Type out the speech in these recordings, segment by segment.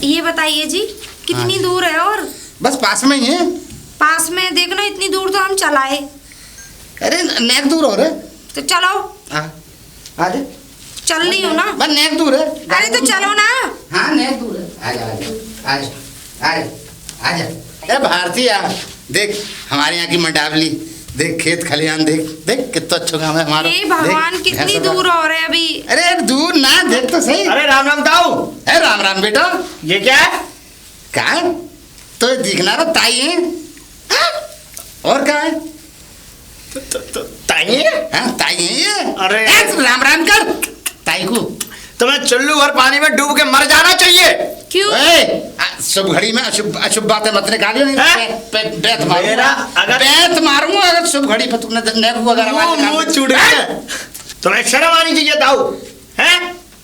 ये बताइए जी कितनी दूर है? और बस पास में ही है। पास में देखना, इतनी दूर तो हम चलाए। अरे नेक दूर हो रहे तो चलो। आजा। चल रही हूँ ना। बस नेक दूर है। अरे तो चलो ना। हाँ नेक दूर है। आजा आजा आजा आजा आजा। अरे भारती यार देख हमारे यहाँ की मंडावली देख, खेत खलियान देख देख कितना अच्छा काम है हमारा। हे भगवान कितनी दूर हो रहे अभी। अरे दूर ना देख तो सही। अरे राम राम ताऊ। अरे राम राम बेटा। ये क्या है? क्या तो दिखना रहा ताई है। और क्या है? ताई है? हाँ ताई है ये। अरे राम राम कर ताई को। तुम्हें चुल्लू भर पानी में डूब के मर जाना चाहिए। क्यों? शुभ घड़ी में अशुभ बातें मत निकालियो। नहीं बैत मेरा मारूंगा, बैत मारूंगा अगर शुभ घड़ी पर तुमने मुंह छूट गया। तुम्हें शर्म आनी चाहिए ताऊ हैं?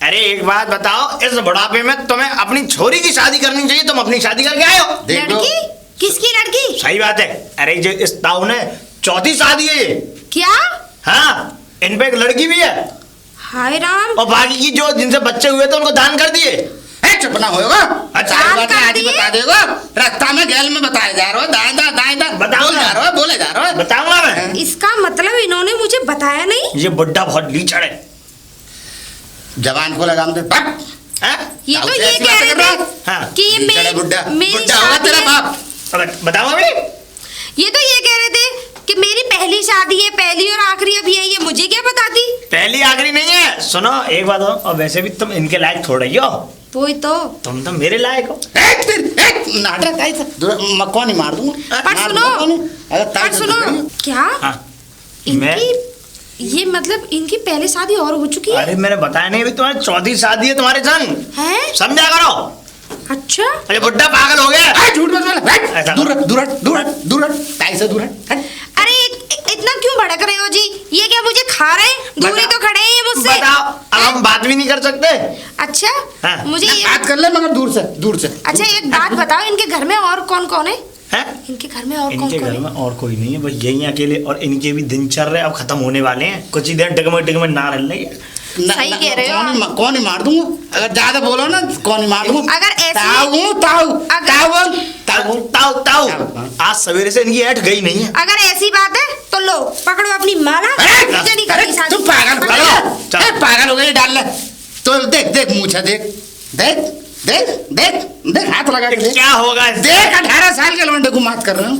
अरे एक बात बताओ, इस बुढ़ापे में तुम्हें अपनी छोरी की शादी करनी चाहिए, तुम अपनी शादी करके आए हो। लड़की? किसकी लड़की? सही बात है। अरे जो इस ताऊ ने चौथी शादी है ये। क्या? हाँ इन पे एक लड़की भी है। हाय राम। और बाकी की जो जिनसे बच्चे हुए थे उनको दान कर दिए। चुप ना होगा। अच्छा बातें आज ही बता देगा। रास्ता में गैल में बताया जा रहा है। दाएं बताओ जा रहा है, बोले जा रहा है। बताऊंगा मैं। इसका मतलब इन्होंने मुझे बताया नहीं। ये बुड्ढा बहुत लीचड़ है। जवान को लगाम दे पट। ये तो ये कह रहे थे हाँ। कि ये मेरी बुड्ढा होगा तेरा बाप। बताओ अभी। ये तो ये कह रहे थे कि मेरी पहली शादी है, पहली और आखिरी अभी है। ये मुझे क्या बताती? पहली आखिरी नहीं है। सुनो एक बात हो, और वैसे भी तुम इनके लायक थोड़ा ही हो। वही तो। तुम तो मेरे लायक हो। नाटक आई था मक्का नहीं मार दूंगा। पर सुनो क्या मैं ये मतलब इनकी पहली शादी और हो चुकी है? अरे मैंने बताया नहीं, अभी तुम्हारी चौथी शादी है तुम्हारे संग है। समझा करो। अच्छा अरे बुड्ढा पागल हो गया। झूठ मत बोल। दूर हट ताई से दूर हट। अरे इतना क्यों भड़क रहे हो जी? ये क्या मुझे खा रहे हैं? दूर ही तो खड़े हैं ये मुझसे। बताओ अब हम बात भी नहीं कर सकते। अच्छा हाँ। मुझे बात कर ले मगर दूर से। अच्छा एक बात बताओ, इनके घर में और कौन कौन है? हैं? इनके घर में और कौन इनके कौन घर है? में और कोई नहीं है, बस यही अकेले। और इनके भी दिनचर्या अब खत्म होने वाले हैं। कुछ ही देर डगमग ना रह रही है। सही कह रहे हो। कौन ही मार दूंगा अगर ज्यादा बोलो ना। कौन ही मार दूंगा अगर ताऊ आज सवेरे से इनकी ऐठ गई नहीं है। अगर ऐसी बात है तो लो पकड़ो अपनी माला। मुझे नहीं करनी शादी। तुम पागल हो गए। डाल ले तो देख मुझे देख हाथ लगा के देख क्या होगा। देख 18 साल के लौंडे को मात कर रहे हो।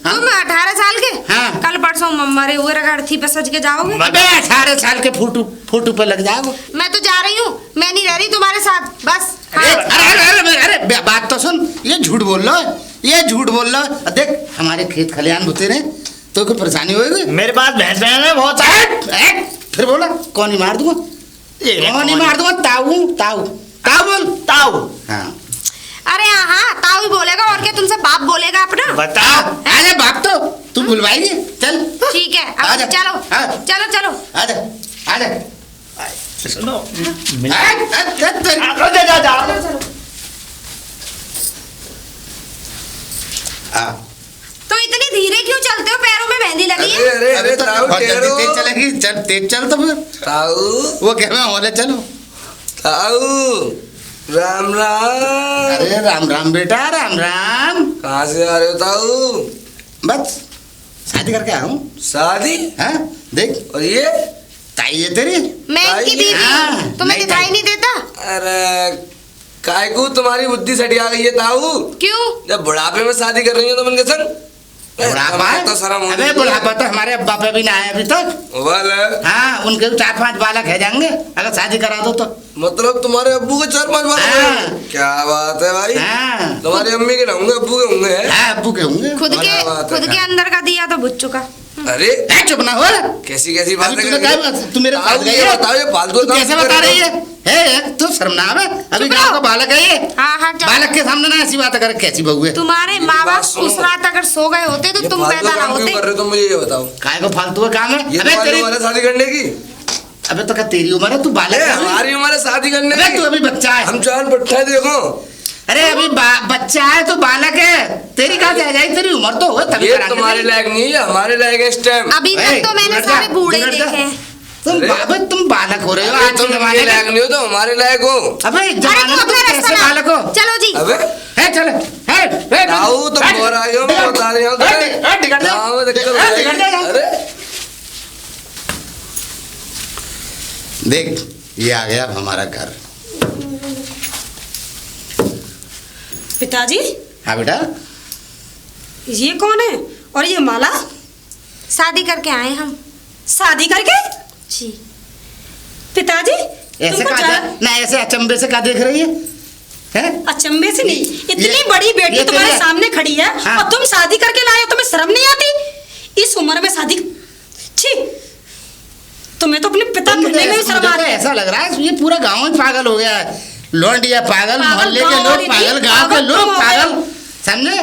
तुम 18 साल के? हाँ। कल परसों मरे हुए रगड़थी पे सज के जाओगे? अबे 18 साल के फोटो पे लग जाओगे। मैं तो जा रही हूँ, मैं नहीं रह रही तुम्हारे साथ बस। अरे बात तो सुन। ये झूठ बोल रहा है। देख हमारे खेत खलियान होते रहे तो कोई परेशानी होगी? मेरे पास भैंस है बहुत सारे। फिर बोला कौन ही मार दूंगा। ताऊ बोल। ताऊ हाँ। अरे हाँ ताऊ ही बोलेगा और क्या तुमसे बाप बोलेगा अपना? बताओ। अरे बाप तो तू बुलवाएगी। चल ठीक है अब चलो। आजा। सुनो तो इतनी धीरे क्यों चलते हो? पैरों में मेहंदी लगी है। अरे ताऊ तेज चलेगी। चल तेज चल तो फिर। ताऊ वो कह रहा होले चलो। ताऊ राम राम। अरे राम बेटा राम। कहाँ से आ रहे हो ताऊ? बस शादी करके आया हूँ। शादी? हाँ देख और ये ताई है तेरी। मैं इनकी बीवी। हाँ, तुम्हें दिखाई नहीं देता? अरे काय को तुम्हारी बुद्धि सटिया गई है ताऊ। क्यों? जब बुढ़ापे में शादी कर रही हो तो उनके संग बुढ़ापा तो शर्म होनी अबे बुढ़ापा तो हमारे अब्बा पे भी ना आया अभी तक। हाँ उनके 4-5 बालक है जाएंगे अगर शादी करा दो तो। मतलब तुम्हारे अब्बू के 4-5 बालक? क्या बात है भाई। तुम्हारी अम्मी के होंगे, अब्बू के होंगे? अब्बू के होंगे। खुद के अंदर का दिया तो बुझ चुका। अरे चुप ना हो। कैसी बात है। तू मेरे बताओ ये फालतू कैसे बता रही है? तू शर्मनाम है। अभी गाँव का बालक है ये। हाँ बालक के सामने ना ऐसी बात कर। कैसी बहू है? तुम्हारे माँ बाप उस रात अगर सो गए होते तो तुम पैदा ना होते। कर रहे हो तुम? मुझे ये बताओ काय को फालतू काम है? अबे तेरी उम्र है शादी करने की? अबे तो क्या तेरी उम्र है? तू बालक है। हमारी उम्र है शादी करने की। तू अभी बच्चा है। हम चांद पट्टा है देखो। अरे अभी बच्चा है तो बालक है। तेरी कहाँ से आ जाएगी? तेरी उम्र तो हो तभी ये तुम्हारे लायक नहीं है, हमारे लायक है इस टाइम। अभी तक तो मैंने सारे बूढ़े देखे हैं। तुम बालक हो रहे हो आज तुम के हमारे जमाने लायक में। नहीं हो, तो हमारे लायक हो। अबे इस अरे जमाने तुम में तुम अपना कैसे रास्ता बालक हो? लाओ। चलो जी। अबे है चले है दाऊ तुम और आए हो, मैं बता रही हूँ दाऊ दिक्कत हो जाएगी। अरे देख ये आ गया अब हमारा घर। पिताजी, हाँ बेटा, ये कौन है और ये माला? शादी करके आए हम। शादी करके? जी। पिताजी, ऐसे तुमको का ना ऐसे अचंभे से का देख रही है? हैं? अचंभे से नहीं, इतनी ये- बड़ी बेटी ये तुम्हारे तेरी- सामने खड़ी है हाँ। और तुम शादी करके लाए हो, तुम्हें शर्म नहीं आती? इस उम्र में शादी? छी, तुम्हें तो अपने पिता मुझे तुमने में भी शर्म आ मुझे रही है। ऐसा लग रहा है ये पूरा गांव ही पागल हो गया है। लौंडिया पागल, पागल मोहल्ले के गाँव लोग वाली पागल, थी, गांव के पागल लोग तुम हो गए। पागल, समझे?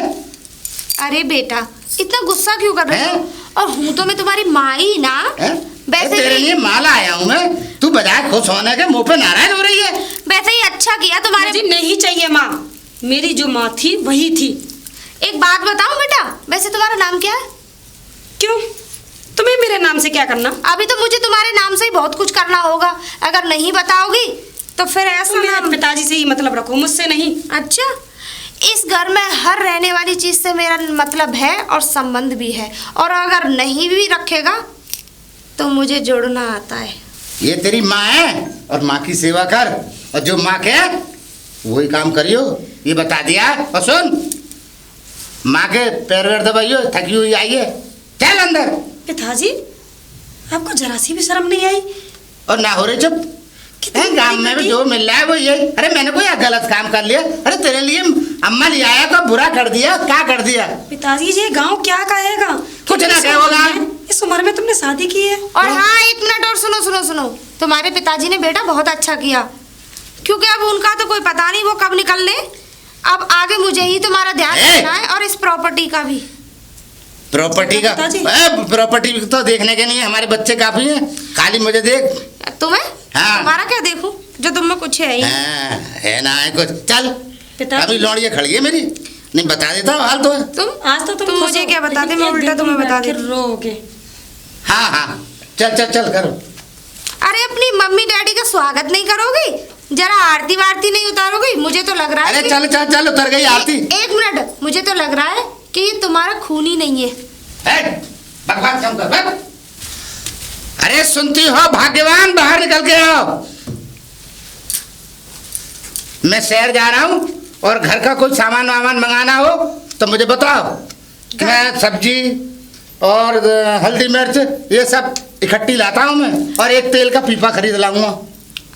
अरे बेटा इतना गुस्सा क्यों कर रहे हो? हैं? और हूँ तो मैं तुम्हारी माँ ही ना। हैं? वैसे तेरे ही- लिए माला आया हूँ मैं, तू बजाय खुश होने के मुंह पे नाराज हो रही है। वैसे ही अच्छा किया तुम्हारे। मुझे नहीं चाहिए माँ, मेरी जो माँ थी वही थी। एक बात बताऊं बेटा, वैसे तुम्हारा नाम क्या है? क्यों, तुम्हें मेरे नाम से क्या करना? अभी तो मुझे तुम्हारे नाम से ही बहुत कुछ करना होगा। अगर नहीं बताओगी तो फिर ऐसा तुम मेरे नाम। पिताजी से ही मतलब रखो, मुझसे नहीं। अच्छा, इस घर में हर रहने वाली चीज से मेरा मतलब है और संबंध भी है, और अगर नहीं भी रखेगा तो मुझे जोड़ना आता है। ये तेरी माँ है और माँ की सेवा कर, और जो माँ के वही काम करियो, ये बता दिया। और सुन, माँ के पैर वैर दबाइयो, थकी हुई आइए, चल अंदर। पिताजी, आपको जरा सी भी शर्म नहीं आई? और ना हो रही चुप। कितनी हैं, गाँव में भी जो मिल रहा है वो ये। अरे मैंने कोई गलत काम कर लिया? अरे तेरे लिए अम्मा ले आया तो बुरा कर दिया, क्या कर दिया? पिताजी, ये गांव क्या कहेगा? कुछ ना इस कहेगा उम्र गाँव। में- इस उम्र में तुमने शादी की है? और हाँ, एक मिनट और सुनो सुनो सुनो, तुम्हारे पिताजी ने बेटा बहुत अच्छा किया, क्योंकि अब उनका तो कोई पता नहीं वो कब निकल ले। अब आगे मुझे ही तुम्हारा ध्यान ए! रखना है, और इस प्रॉपर्टी का भी। प्रॉपर्टी का? पिताजी। प्रॉपर्टी तो देखने के नहीं, हमारे बच्चे काफी हैं, खाली मुझे देख। तुम्हें? हाँ। तुम्हारा क्या देखूं, जो तुम में कुछ है ही। हाँ, है ना है कुछ। चल पिताजी। अभी लौड़िया खड़ी है मेरी, नहीं बता देता हूँ हाल तो है। तुम आज तो तुम तुम खुश मुझे हो, क्या बताते, लेकिन मैं एक उल्टा दिन तुम्हें तुम बता बैठ के देती। रोओगे। हाँ हाँ, चल चल चल करो। अरे अपनी मम्मी डैडी का स्वागत नहीं करोगी? जरा आरती वारती नहीं उतारोगी? मुझे तो लग रहा है अरे कि- चल चल चल, उतर गई आरती। एक मिनट, मुझे तो लग रहा है कि ये तुम्हारा खून ही नहीं है। है, बकवास कम कर बक। अरे सुनती हो भाग्यवान, बाहर निकल के आओ। मैं शहर जा रहा हूँ और घर का कोई सामान वामान मंगाना हो तो मुझे बताओ। मैं सब्जी और हल्दी मिर्च ये सब इकट्ठी लाता हूँ मैं, और एक तेल का पीपा खरीद लाऊंगा।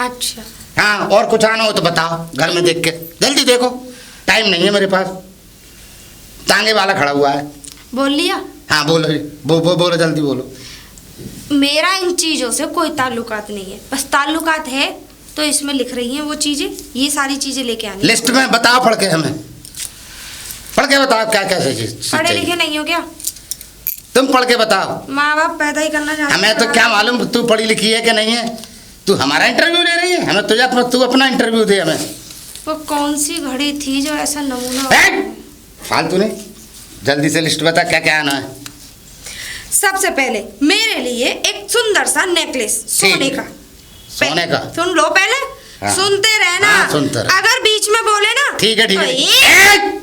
अच्छा, हाँ, और कुछ आना हो तो बताओ, घर में देख के जल्दी देखो, टाइम नहीं है मेरे पास। तांगे वाला खड़ा हुआ है। बोल लिया। हाँ बोलो बोलो जल्दी बोलो। मेरा इन चीजों से कोई ताल्लुकात नहीं है, बस ताल्लुकात है तो इसमें लिख रही हैं वो चीजें, ये सारी चीजें लेके आनी। लिस्ट में बताओ, पढ़ के हमें पढ़ के बताओ क्या क्या चीज पढ़े चाहिए। लिखे नहीं हो क्या? तुम पढ़ के बताओ। माँ बाप पैदा ही करना चाहते हमें तो क्या मालूम तू पढ़ी लिखी है कि नहीं है। तू हमारा इंटरव्यू ले रही है, हमें तू अपना इंटरव्यू दे हमें। वो कौन सी घड़ी थी जो ऐसा नमूना? फालतू नहीं, जल्दी से लिस्ट बता क्या क्या आना है। सबसे पहले मेरे लिए एक सुंदर सा नेकलेस सोने का। सोने का? सुन लो पहले। हाँ। सुनते रहना। हाँ, सुनते रह। अगर बीच में बोले ना ठीक है ठीक तो है।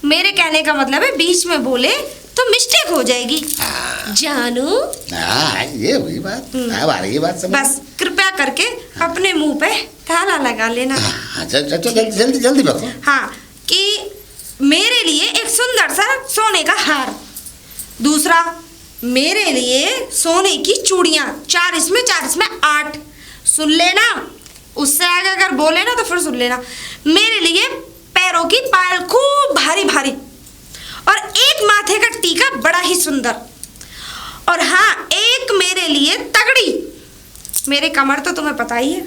मेरे कहने का मतलब है बीच में बोले तो मिस्टेक हो जाएगी। हाँ। जानू, हाँ, ये हुई बात, अब आ रही है बात समझ। बस कृपया करके अपने मुंह पे ताला लगा लेना। हाँ, चल चल चल, जल्दी जल्दी जल्दी बताओ। हाँ, कि मेरे लिए एक सुंदर सा सोने का हार। दूसरा, मेरे लिए सोने की चूड़ियां, 4 इसमें 8। सुन लेना, उससे आगे अगर बोले ना तो फिर सुन लेना। मेरे लिए पैरों की पायल खूब भारी भारी, और एक माथे का टीका बड़ा ही सुंदर। और हाँ, एक मेरे लिए तगड़ी। मेरे कमर तो तुम्हें पता ही है,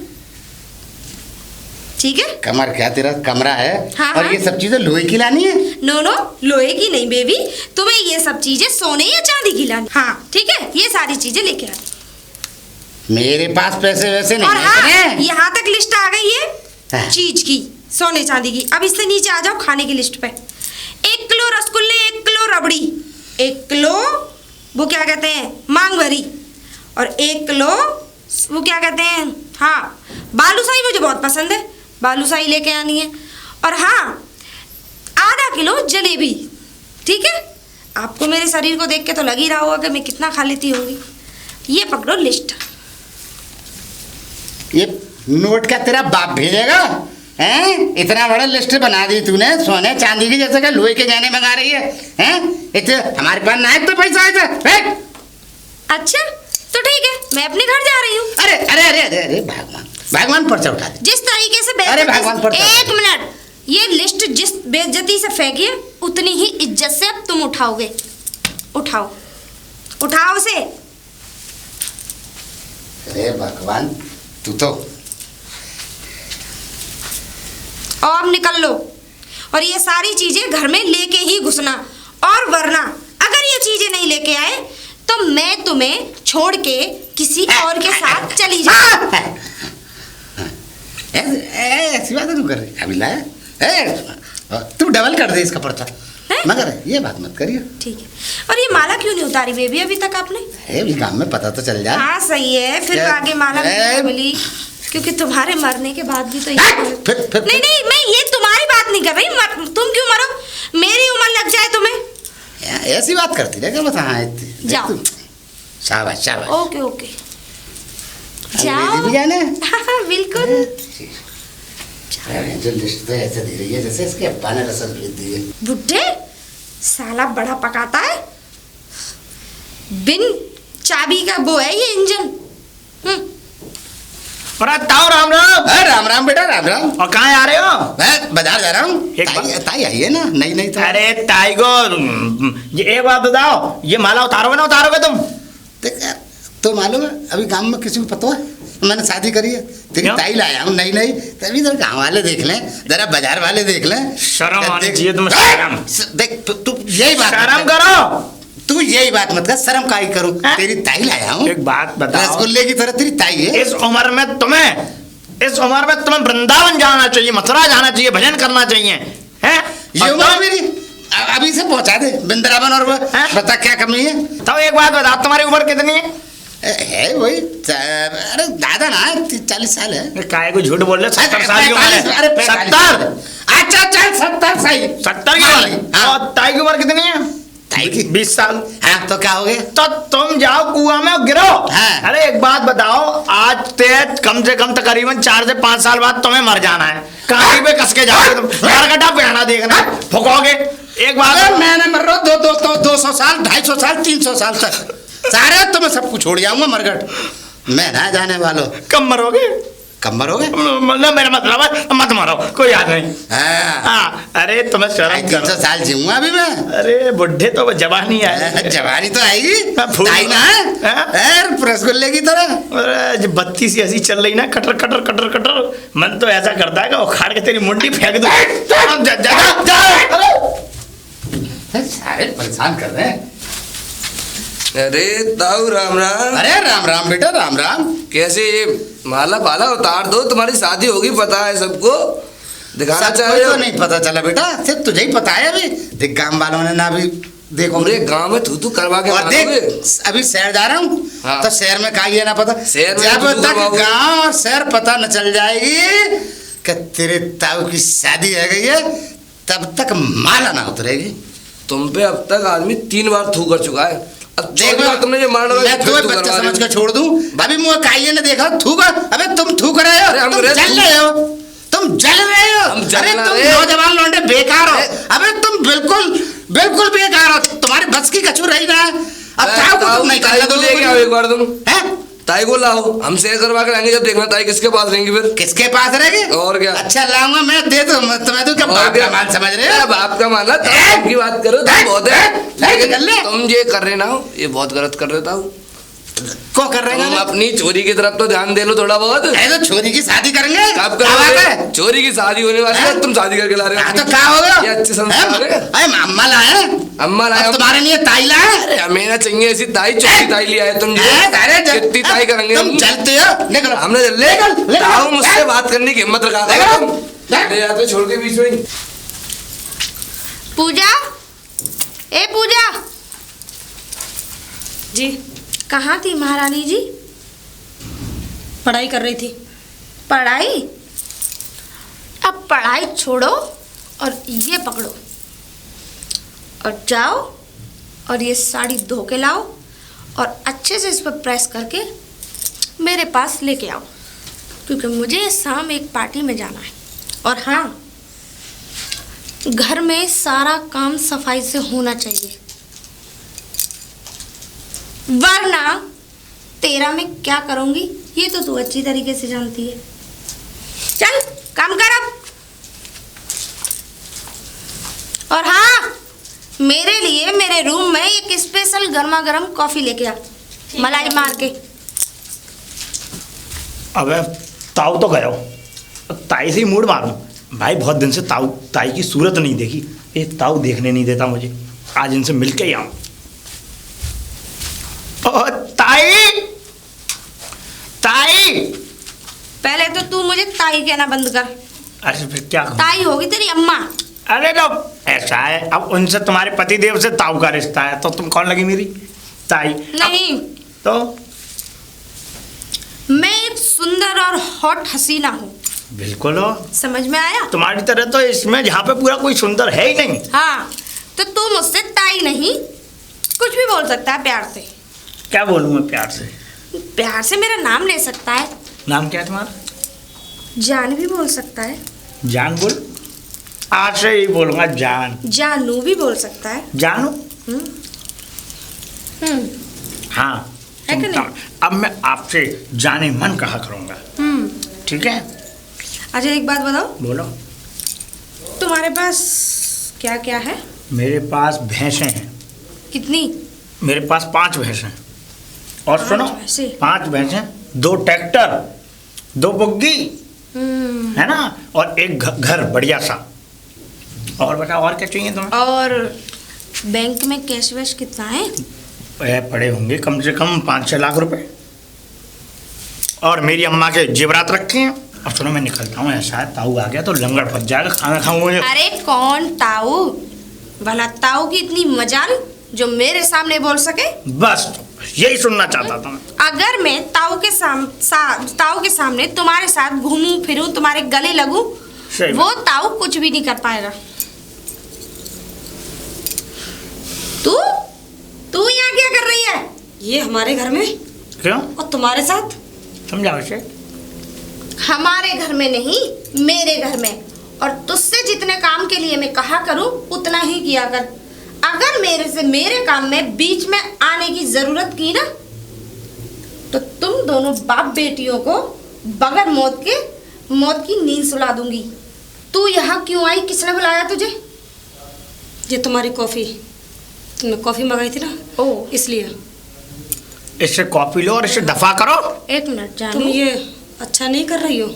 ठीक है? कमर क्या तेरा कमरा है? हाँ, और हाँ। ये सब चीजें लोहे की लानी है? नो नो, लोहे की नहीं बेबी, तुम्हें ये सब चीजें सोने या चांदी की लानी। हाँ ठीक है, ये सारी चीजें लेके आनी। मेरे पास पैसे वैसे नहीं और है हाँ, इतने। यहाँ तक लिस्ट आ गई है हाँ। चीज की, सोने चांदी की। अब इससे नीचे आ जाओ खाने की लिस्ट पे। 1 किलो रसगुल्ले, 1 किलो रबड़ी, 1 किलो वो क्या कहते हैं मांग भरी, और 1 किलो वो क्या कहते हैं, हाँ बालूशाही मुझे बहुत पसंद है, बालूशाही लेके आनी है। और हाँ आधा किलो जलेबी, ठीक है। आपको मेरे शरीर को देख के तो लग ही रहा होगा कि मैं कितना खा लेती होंगी। ये पकड़ो लिस्ट। ये नोट क्या तेरा बाप भेजेगा हैं? इतना बड़ा लिस्ट बना दी तूने, सोने चांदी की, जैसे कि लोहे के गहने मंगा रही है इतने हमारे पास ना है तो पैसा है। अच्छा तो ठीक है, मैं अपने घर जा रही हूँ। अरे अरे अरे अरे अरे भगवान, भगवान पर्चा उठा दे। जिस तरीके से अरे भगवान पर एक मिनट, ये लिस्ट जिस बेइज्जती से फेंकी है उतनी ही इज्जत से अब तुम उठाओगे। उठाओ उठाओ से। अरे भगवान तू तो। और अब निकल लो, और ये सारी चीजें घर में लेके ही घुसना, और वरना अगर ये चीजें नहीं लेके आए तो मैं तुम्हें छोड़ के किसी और के साथ चली जाऊं। ऐसी बात तू कर रही अभी लाया, तू डबल कर दे इसका पर्चा, मगर ये बात मत करियो। ठीक है। और ये माला क्यों नहीं उतारी बेबी अभी तक आपने? अभी काम में पता तो चल जाए। हाँ सही है, फिर आगे माला भी मिली, क्योंकि तुम्हारे मरने के बाद भी तो ये फिर नहीं नहीं, मैं ये तुम्हारी बात नहीं कर रही। तुम क्यों मरो, मेरी उम्र लग जाए तुम्हें। ऐसी बात करती रहे क्या? बता। हाँ जाओ। शाबाश शाबाश। ओके ओके जाओ। भी जाना है? हाँ, बिल्कुल। जो लिस्ट तो ऐसे दे रही है जैसे इसके अब्बा ने रसद भेज दी है। बुड्ढे साला बड़ा पकाता है, बिन चाबी का वो है ये इंजन। अरे ताऊ राम राम। राम राम बेटा राम राम। और कहाँ आ रहे हो? मैं बाजार जा रहा हूँ। ताई आई है ना, नहीं नहीं तो। अरे ताई को ये एक बात बताओ, ये माला उतारोगे ना उतारोगे तुम? देख यार, तो मालूम है अभी गांव में किसी को पता है मैंने शादी करी है, तेरी ताई लाया हूँ। नहीं नहीं तभी तो गांव वाले देख लें, जरा बाजार वाले देख लें। शर्म आनी चाहिए तुम्हें, शर्म। देख तू यही बात शर्म करो। तू यही बात मत कर, शर्म काहे करूं? तेरी ताई लाया हूँ। एक बात बताओ, रसगुल्ले की तरह तेरी ताई है। इस उम्र में तुम्हें वृंदावन जाना चाहिए, मथुरा जाना चाहिए, भजन करना चाहिए, हैं? ये उम्र मेरी अभी से पहुंचा दे वृंदावन। और बता क्या कमी है? तो एक बात बताओ, तुम्हारी उम्र कितनी है? वही अरे दादा ना 40 साल है। काय को झूठ बोल रहे? 70 साल की उम्र है। 70। अच्छा चल 70 सही। 70 की उम्र। और ताई की उम्र कितनी है? ताई की 20 साल। हाँ तो क्या हो गया? तो तुम जाओ कुआं में गिरो। हाँ। अरे एक बात बताओ, आज ते कम से कम तकरीबन 4 से 5 साल बाद तुम्हें मर जाना है। कांटी पे कस के जाओगे तुम, मरकटा पहना देखना, फुकोगे। एक बात मैंने मर रहा 200 साल, 250 साल, 300 साल तक सारे तो मैं सब कुछ छोड़ जाऊंगा मरगट। मैं ना जाने वालों। कब मरोगे? कब मरोगे? मतलब मेरा मतलब है मत मरो, कोई याद नहीं। हाँ। अरे तुम्हें शर्म 300 साल जीऊंगा अभी मैं। अरे बुढ़े तो जवानी है। जवानी तो आएगी ताई ना रसगुल्ले की तरह। अरे जब बत्ती सी ऐसी चल रही ना, कटर कटर कटर कटर, मन तो ऐसा करता है कि उखाड़ के तेरी मुंडी फेंक दूं। सारे परेशान कर रहे हैं। अरे ताऊ राम राम। अरे राम राम बेटा राम राम। कैसे ये माला पाला उतार दो, तुम्हारी शादी होगी पता है सबको, दिखाना चाहिए। तो नहीं पता चला बेटा, सिर्फ तुझे ही पता है। अभी देख गांव वालों ने ना भी देखो, पूरे गांव में तू करवा के और देख अभी शहर जा रहा हूँ। हाँ। तो शहर में का ये ना पता, शहर में जब तक गांव और शहर पता न चल जाएगी कि तेरे ताऊ की शादी हो गई है, तब तक माला ना उतरेगी। तुम पे अब तक आदमी 3 बार थू कर चुका है। अब देखो तुमने जो मारना मैं तुम्हें बच्चा समझ कर छोड़ दूं। अभी मुझे काइये ने देखा थूक। अबे तुम थूक रहे हो, तुम जल रहे हो, तुम जल रहे हो। अरे तुम नौजवान लौंडे बेकार हो। अबे तुम बिल्कुल बेकार हो। तुम्हारे बस की कचू रही ना। अब ताऊ को तुम नहीं करने दोगे। लेके आओ एक बार तुम। हैं? ताई को लाओ, हम शेयर करवा के लाएंगे। जब देखना ताई किसके पास रहेंगी फिर। किसके पास रहेगी? और क्या? अच्छा लाऊंगा मैं, दे दो। तुम्हें तो क्या बाप का मान समझ रहे हो? बाप का माना की बात करो तुम बहुत है, लेकिन तुम ये कर रहे ना हो, ये बहुत गलत कर रहे हो। को कर रहे तुम अपनी चोरी की तरफ तो ध्यान दे लो थोड़ा बहुत। तो छोरी की शादी करेंगे। कब करोगे? चोरी की शादी होने वाली है, तुम शादी करके ला रहे हो। तो क्या हो गया? ये अच्छे संस्कार है। अम्मा लाए, अम्मा लाए, तुम्हारे लिए ताई लाए। अरे हमें ना चाहिए ऐसी ताई, छोटी ताई लिया है तुम। कितनी ताई करेंगे तुम? चलते हो निकलो। हमने ताऊ मुझसे बात करने की हिम्मत रखा था, छोड़ के बीच में। पूजा, ए पूजा जी, कहाँ थी महारानी जी? पढ़ाई कर रही थी। पढ़ाई? अब पढ़ाई छोड़ो और ये पकड़ो और जाओ और ये साड़ी धो के लाओ और अच्छे से इस पर प्रेस करके मेरे पास लेके आओ, क्योंकि मुझे शाम एक पार्टी में जाना है। और हाँ, घर में सारा काम सफाई से होना चाहिए, वरना तेरा मैं क्या करूंगी ये तो तू अच्छी तरीके से जानती है। चल काम कर अब। और हाँ, मेरे लिए मेरे रूम में एक स्पेशल गर्मा गर्म कॉफी लेके आ, मलाई मार के। अबे ताऊ तो गयो, अब ताई से ही मूड मारूं। भाई बहुत दिन से ताई की सूरत नहीं देखी, ये ताऊ देखने नहीं देता मुझे, आज इनसे मिल के ही आऊं। ओ ताई, ताई। पहले तो तू मुझे ताई कहना बंद कर। अरे फिर क्या कहूं? ताई होगी तेरी अम्मा। अरे तो ऐसा है, अब उनसे तुम्हारे पतिदेव से ताऊ का रिश्ता है, तो तुम कौन लगी मेरी ताई? नहीं, तो मैं एक सुंदर और हॉट हसीना हूँ। बिल्कुल हो, समझ में आया? तुम्हारी तरह तो इसमें जहाँ पे पूरा कोई सुंदर है ही नहीं। हाँ, तो तू मुझसे ताई नहीं कुछ भी बोल सकता है प्यार से। क्या बोलूँ मैं प्यार से? प्यार से मेरा नाम ले सकता है। नाम क्या है तुम्हारा? जान भी बोल सकता है। जान बोल, आज से ही बोलूंगा जान। जानू भी बोल सकता है। जानू? हम्म। हाँ, है कि नहीं? अब मैं आपसे जाने मन कहा करूंगा, ठीक है? अच्छा एक बात बताओ, बोलो। तुम्हारे पास क्या क्या है? मेरे पास भैंसें हैं। कितनी? मेरे पास 5 भैंसें हैं। और 5 सुनो, भैंसें? 5 भैंसें, 2 ट्रैक्टर, 2 बुग्गी, है ना, और एक घर बढ़िया सा। और बताओ और क्या चाहिए तुम्हें? और बैंक में कैश वैश कितना है? पड़े होंगे कम से कम 5-6 लाख रुपए। और मेरी अम्मा के जेवरात रखे हैं। अब सुनो, मैं निकलता हूँ, ऐसा है ताऊ आ गया तो लंगड़ फंस जाएगा, खाना खाऊंगा। अरे कौन ताऊ? भला ताऊ की इतनी मजाल जो मेरे सामने बोल सके? बस यही सुनना चाहता था मैं। अगर मैं ताऊ के सामने तुम्हारे साथ घूमूं फिरूं, तुम्हारे गले लगूं, सही वो ताऊ कुछ भी नहीं कर पाएगा। तू यहाँ क्या कर रही है? ये हमारे घर में क्यों? और तुम्हारे साथ। समझाओ इसे। हमारे घर में नहीं, मेरे घर में। और तुझसे जितने काम के लिए मैं कहा करूं उतना ही किया कर। अगर मेरे काम में बीच में आने की जरूरत की ना, तो तुम दोनों बाप बेटियों को बगैर मौत की नींद सुला दूंगी। तू यहाँ क्यों आई? किसने बुलाया तुझे? ये तुम्हारी कॉफी, तुमने कॉफी मंगाई थी ना, ओ इसलिए। इससे कॉपी लो और इसे दफा करो। एक मिनट जानू, तुम ये अच्छा नहीं कर रही हो।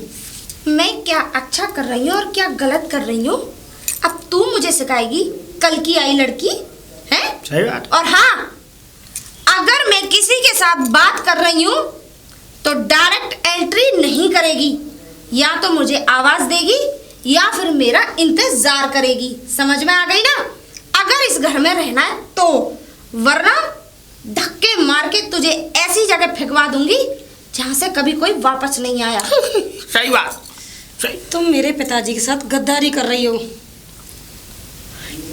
मैं क्या अच्छा कर रही हूँ और क्या गलत कर रही हूँ अब तू मुझे सिखाएगी? कल की आई लड़की है। सही बात। और हाँ, अगर मैं किसी के साथ बात कर रही हूँ तो डायरेक्ट एंट्री नहीं करेगी, या तो मुझे आवाज देगी या फिर मेरा इंतजार करेगी। समझ में आ गई ना? अगर इस घर में रहना है तो, वरना धक्के मार के तुझे ऐसी जगह फेंकवा दूंगी जहां से कभी कोई वापस नहीं आया। सही बात, सही। तुम मेरे पिताजी के साथ गद्दारी कर रही हो।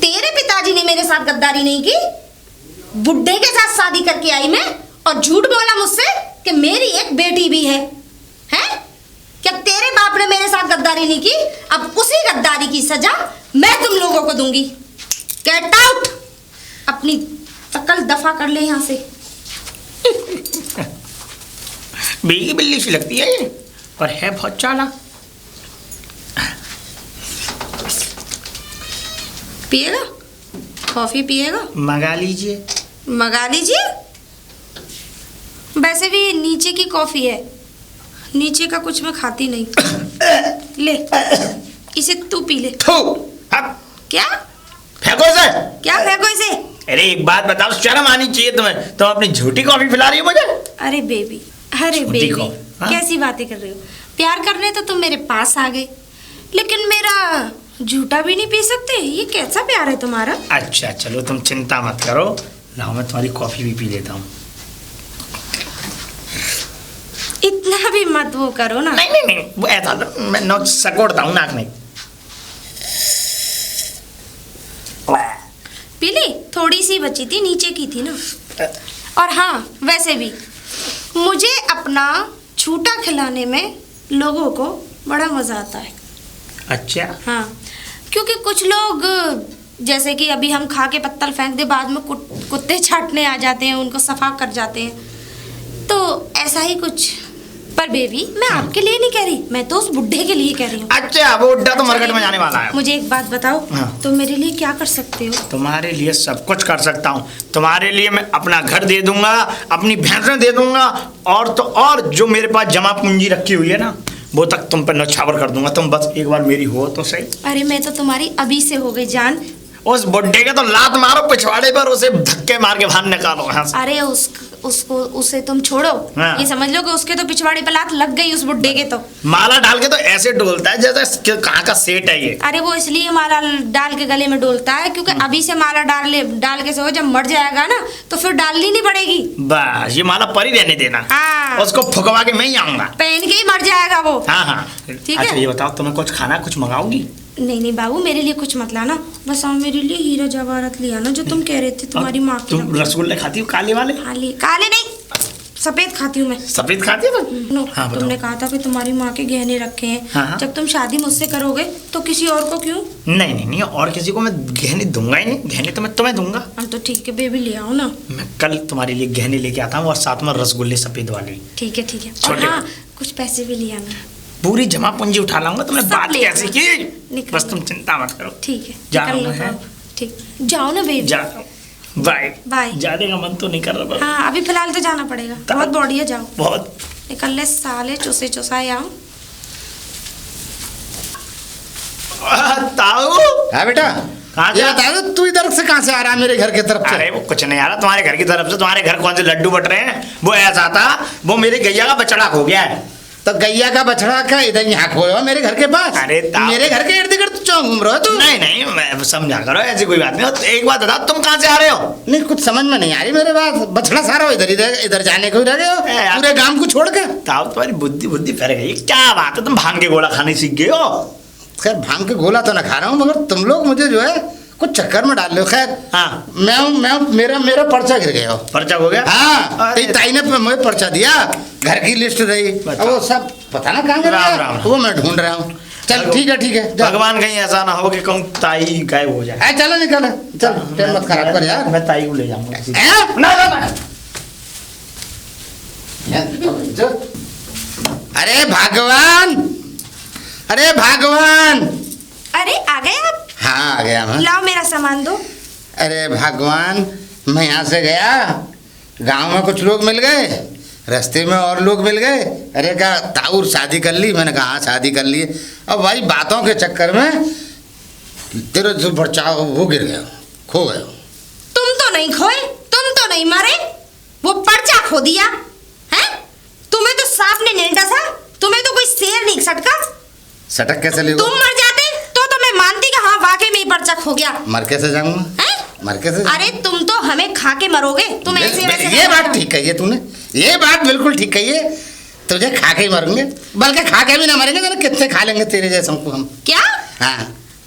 तेरे पिताजी ने मेरे साथ गद्दारी नहीं की। बुड्ढे के साथ शादी करके आई मैं, और झूठ बोला मुझसे कि मेरी एक बेटी भी है। हैं? क्या तेरे बाप ने मेरे साथ गद्दारी नहीं की? अब उसी गद्दारी की सजा मैं तुम लोगों को दूंगी। Get out! अपनी अकल दफा कर ले यहाँ से। भीगी बिल्ली सी लगती है ये, पर है बहुत चालाक। पिएगा? कॉफी पिएगा? मंगा लीजिए। मंगा लीजिए। वैसे भी ये नीचे की कॉफी है, नीचे का कुछ मैं खाती नहीं। ले, इसे तू पी ले। थू, अब क्या? फेंको इसे। क्या फेंको इसे? अरे एक बात बताओ, शर्म आनी चाहिए तुम्हें। तुम अपनी झूठी कॉफी पिला रही हो मुझे। अरे बेबी, अरे झूठी बेबी, कॉफी, हाँ? कैसी बातें कर रहे हो? प्यार करने तो तुम मेरे पास आ गए, लेकिन मेरा झूठा भी नहीं पी सकते। ये कैसा प्यार है तुम्हारा? अच्छा चलो, तुम चिंता मत करो, लाओ मैं तुम्हारी कॉफी भी पी लेता हूँ। इतना भी मत वो करो ना। नहीं नहीं नहीं, वो ऐसा था, मैं नोच सकोड़ता हूँ नाक नहीं। पीली थोड़ी सी बची थी, नीचे की थी ना। और हाँ वैसे भी मुझे अपना छूटा खिलाने में लोगों को बड़ा मजा आता है। अच्छा। हाँ, क्योंकि कुछ लोग जैसे कि अभी हम खा के पत्तल फेंक दे, बाद में कुत्ते छाटने आ जाते हैं, उनको सफा कर जाते हैं, तो ऐसा ही कुछ। पर बेबी मैं आपके लिए नहीं कह रही, मैं तो उस बुड्ढे के लिए कह रही हूँ। अच्छा, वो बुड्ढा तो मरकट में जाने वाला है। मुझे एक बात बताओ, हाँ। तुम मेरे लिए क्या कर सकते हो? तुम्हारे लिए सब कुछ कर सकता हूँ। तुम्हारे लिए मैं अपना घर दे दूंगा, अपनी भैंसें दे दूंगा, और तो और जो मेरे पास जमा पूंजी रखी हुई है ना, वो तक तुम पर नौछावर कर दूंगा। तुम बस एक बार मेरी हो तो सही। अरे मैं तो तुम्हारी अभी से हो गई जान। उस बुड्ढे के तो लात मारो पिछवाड़े पर, उसे धक्के मार के बाहर निकालो यहाँ से। अरे उसे तुम छोड़ो। हाँ। ये समझ लो कि उसके तो पिछवाड़े पे लात लग गई उस बुड्ढे के तो। माला डाल के तो ऐसे डोलता है जैसे कहाँ का सेट है ये। अरे वो इसलिए माला डाल के गले में डोलता है क्योंकि अभी से माला डाल के सो, जब मर जाएगा ना तो फिर डालनी नहीं पड़ेगी। बस ये माला परी रहने देना। हाँ। उसको फुकवा के मैं ही आऊंगा। पहन के ही मर जाएगा वो। हाँ हाँ ठीक अच्छा है। ये बताओ, तुम्हें कुछ खाना कुछ मंगाओगी? नहीं नहीं बाबू, मेरे लिए कुछ मत लाना, बस आप मेरे लिए हीरा जवाहरात ले आना जो तुम कह रहे थे तुम्हारी माँ की। तुम रसगुल्ले खाती हो काले वाले? काले नहीं, सफेद खाती हूँ मैं। सफेद खाती हो तुम? नो, हाँ, बताओ। तुमने कहा था कि तुम्हारी माँ के गहने रखे हैं। हाँ। जब तुम शादी मुझसे करोगे तो किसी और को क्यों? नहीं नहीं नहीं, और किसी को मैं गहने दूंगा ही नहीं। गहने तो मैं तुम्हें दूंगा। हाँ तो ठीक है बेबी, ले आओ ना। मैं कल तुम्हारे लिए गहने लेके आता हूँ, और साथ में रसगुल्ले सफेद वाले। ठीक है ठीक है। और छोटे। हाँ, कुछ पैसे भी ले आना। पूरी जमा पूंजी उठा लाऊंगा। तुमने सब बात ले कैसी आना। की? निकल। बस तुम चिंता मत करो। ठीक है, जा निकल रहा लो हूँ, तो। ठीक, जाओ ना बेबी। जा रहा हूँ। Bye bye. जाने का मन तो नहीं कर रहा पर हाँ अभी फिलहाल तो जाना पड़ेगा, तब- बहुत बढ़िया, जाओ। बहुत। निकल ले साले, चुसे चुसाए आओ। ताऊ। हाँ बेटा, कहाँ ये जा? बता दो तू इधर से कहाँ से आ रहा है मेरे घर की तरफ से? अरे वो कुछ नहीं आ रहा तुम्हारे घर की तरफ से। तुम्हारे घर कौन से लड्डू बट रहे हैं? वो ऐसा था, वो मेरी गैया का बछड़ा खो गया है। तो गैया का बछड़ा का इधर यहाँ खोया मेरे घर के पास। अरे ताऊ। मेरे घर के इर्द गिर्द क्यों घूम रहे हो तू? नहीं नहीं, मैं समझा करो, ऐसी कोई बात नहीं। तो एक बात बता, तुम कहाँ से आ रहे हो? नहीं कुछ समझ में नहीं आ रही मेरे बात। बछड़ा सारा इधर इधर जाने को ही रह गए हो ए, यार। पूरे गांव को छोड़ के। ताऊ तुम्हारी बुद्धि फिर गई। क्या बात है, तुम भांग के गोला खाने सीख गए हो? खैर भांग के गोला तो ना खा रहा हूँ, मगर तुम लोग मुझे जो है कुछ चक्कर में डाल रहे हो। खैर हाँ। मैं मेरा पर्चा गिर गया हो। पर्चा हो गया? हाँ, अरे, ताई ने मुझे पर्चा दिया, घर की लिस्ट रही, बताओ। अब वो सब पता ना कहाँ राम, गया, राम। वो मैं ढूंढ रहा हूँ। चल ठीक है जा। भगवान कहीं ऐसा ना हो कि कहूँ ताई गायब हो जाए। चलो निकल, चल टाइम मत खराब कर यार। मैं ताई को ले जाऊंगा। हैं? ना ना ना। अरे भगवान, अरे भगवान। अरे आ गए आप? हाँ आ गया मैं। लाओ मेरा सामान दो। अरे भगवान, मैं यहाँ से गया, गांव में कुछ लोग मिल गए, रास्ते में और लोग मिल गए। अरे कहा ताऊर शादी कर ली? मैंने कहा हाँ शादी कर ली। अब भाई बातों के चक्कर में तेरे जो बचाव वो गिर गया, खो गया। तुम तो नहीं खोए, तुम तो नहीं मरे, वो पर्चा खो दिया है। तुम्हें तो सांप ने नहीं डसा, तुम्हें तो कोई शेर नहीं सटका। सटक कैसे ले? तुम मर जाते तो मैं मानती कि हाँ वाकई में ही पर्चा खो गया। मर कैसे जाऊंगा? हैं? मर कैसे? अरे तुम तो हमें खा के मरोगे, तुम ऐसे वैसे ये नहीं बात मरोगे। ठीक कही है तूने, ये बात बिल्कुल ठीक कही है। तुझे खा के ही मरेंगे, बल्कि खा के भी ना मरेंगे तो कितने खा लेंगे तेरे जैसे को हम। क्या? हाँ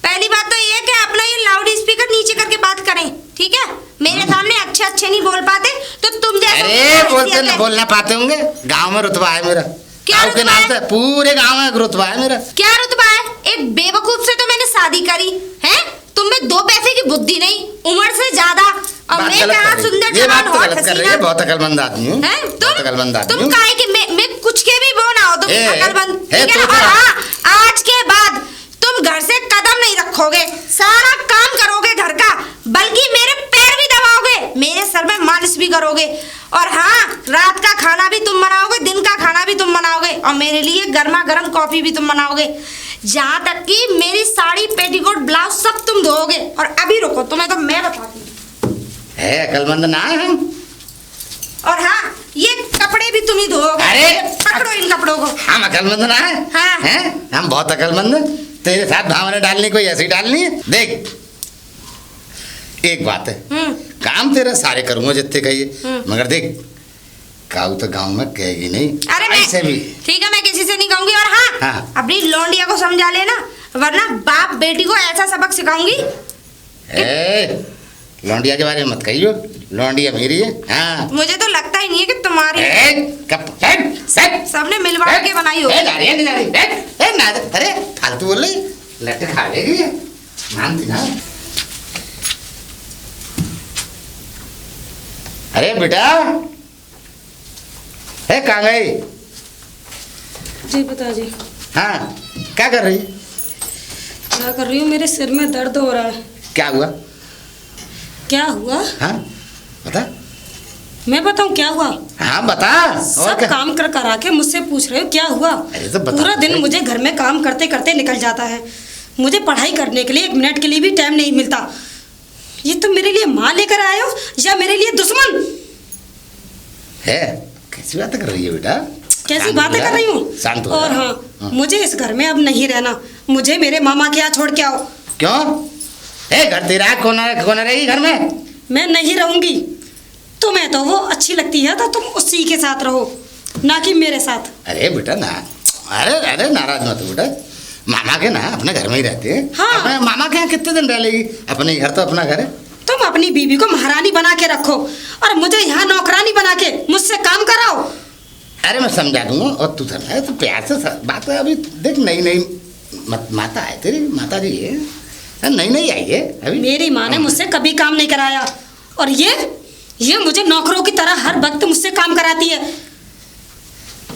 पहली बात तो ये कि अपना ये लाउड स्पीकर नीचे करके बात करें, ठीक है? मेरे सामने अच्छे नहीं बोल पाते तो तुम जैसे अरे बोलना पाते होंगे। गांव में रुतबा है मेरा। क्या गाँव के रुतबा नाम है? से पूरे गांव में रुतबा है मेरा। क्या रुतबा है? एक बेवकूफ से तो मैंने शादी करी है, तुम में 2 पैसे की बुद्धि नहीं, उम्र से ज्यादा। और बात मैं गलत कहाँ कर रही है। सुंदर ये बात जवान तो हॉट गलत कर रही हसीना। है, बहुत अकलमंद आदमी हूँ। हैं? बहुत अकलमंद आदमी तुम हूँ। काहे कि मैं कुछ के भी वो ना हो, तुम ए, अकलमंद, ए, ठीक है? तो और क्या? हाँ, आज के बाद तुम घर से कदम नहीं रखोगे, सारा काम करोगे घर का, बल्कि मेरे पैर भी दबाओगे, मेरे सर में मालिश भी करोगे। और हाँ, रात का खाना भी तुम बनाओगे, दिन का खाना भी तुम बनाओगे, और मेरे लिए गर्मा गर्म कॉफी भी तुम बनाओगे। जहाँ तक कि मेरी साड़ी, पेटीकोट, ब्लाउज सब तुम धोओगे। और अभी रुको, तुम्हें तो मैं बताती हूँ। है अकलमंद ना है हम। और हाँ, ये कपड़े भी तुम ही धोओगे। अरे! पकड़ो इन कपड़ों को। हम अकलमंद ना है? हाँ। हैं? हम बहुत अकलमंद हैं। तेरे साथ भावना डालनी कोई ऐसी डालनी है। देख एक बात है, काम तेरा सारे करूंगा जितने कहिए, मगर देख काऊ तो गांव में कहेगी नहीं। अरे मैं ऐसे भी ठीक है, मैं किसी से नहीं कहूंगी। और हाँ, हाँ। अपनी लौंडिया को समझा लेना, वरना बाप बेटी को ऐसा सबक सिखाऊंगी। ए, लौंडिया के बारे में मत कहियो, लौंडिया मेरी है। हाँ मुझे तो लगता ही नहीं है कि तुम्हारी सबने मिल बांट के बनाई हो। अरे फालतू बोल रही, लट्टे खा लेगी मानती ना। अरे बेटा, है कहाँ गई? जी पिताजी। हाँ क्या कर रही? क्या कर रही हूँ, मेरे सिर में दर्द हो रहा है। क्या हुआ? क्या हुआ? हाँ बता। मैं बताऊँ क्या हुआ? हाँ बता। सब काम कर करा के मुझसे पूछ रहे हो क्या हुआ? अरे तो बता। पूरा दिन मुझे घर में काम करते करते निकल जाता है। मुझे पढ़ाई करने के लिए 1 मिनट के लिए भी टाइम नहीं मिलता। ये तुम मेरे लिए माँ लेकर आए हो या मेरे लिए दुश्मन? है कैसी बातें कर रही है बेटा? कैसी बातें कर रही हूँ? शांत हो। और हाँ, मुझे इस घर में अब नहीं रहना। मुझे मेरे मामा के यहाँ छोड़ के आओ। क्यों? ए घर तेरा है, कौन रहेगी घर में? मैं नहीं रहूंगी। तुम्हें तो वो अच्छी लगती है तो तुम उसी के साथ रहो, ना कि मेरे साथ। अरे बेटा ना, अरे नाराज मत हो बेटा। मामा के ना अपने घर में ही रहते हैं। हाँ। अपने मामा के यहाँ कितने दिन रह लेगी? अपने घर तो अपना घर है। तुम अपनी बीवी को महारानी बना के रखो और मुझे यहाँ नौकरानी बना के मुझसे काम कराओ। अरे मैं समझा दूंगा और तू समझा तो प्यार से बात है। अभी देख नई माता है तेरी, माता जी है, नई आई है अभी। मेरी माँ ने मुझसे कभी काम नहीं कराया और ये मुझे नौकरों की तरह हर वक्त मुझसे काम कराती है।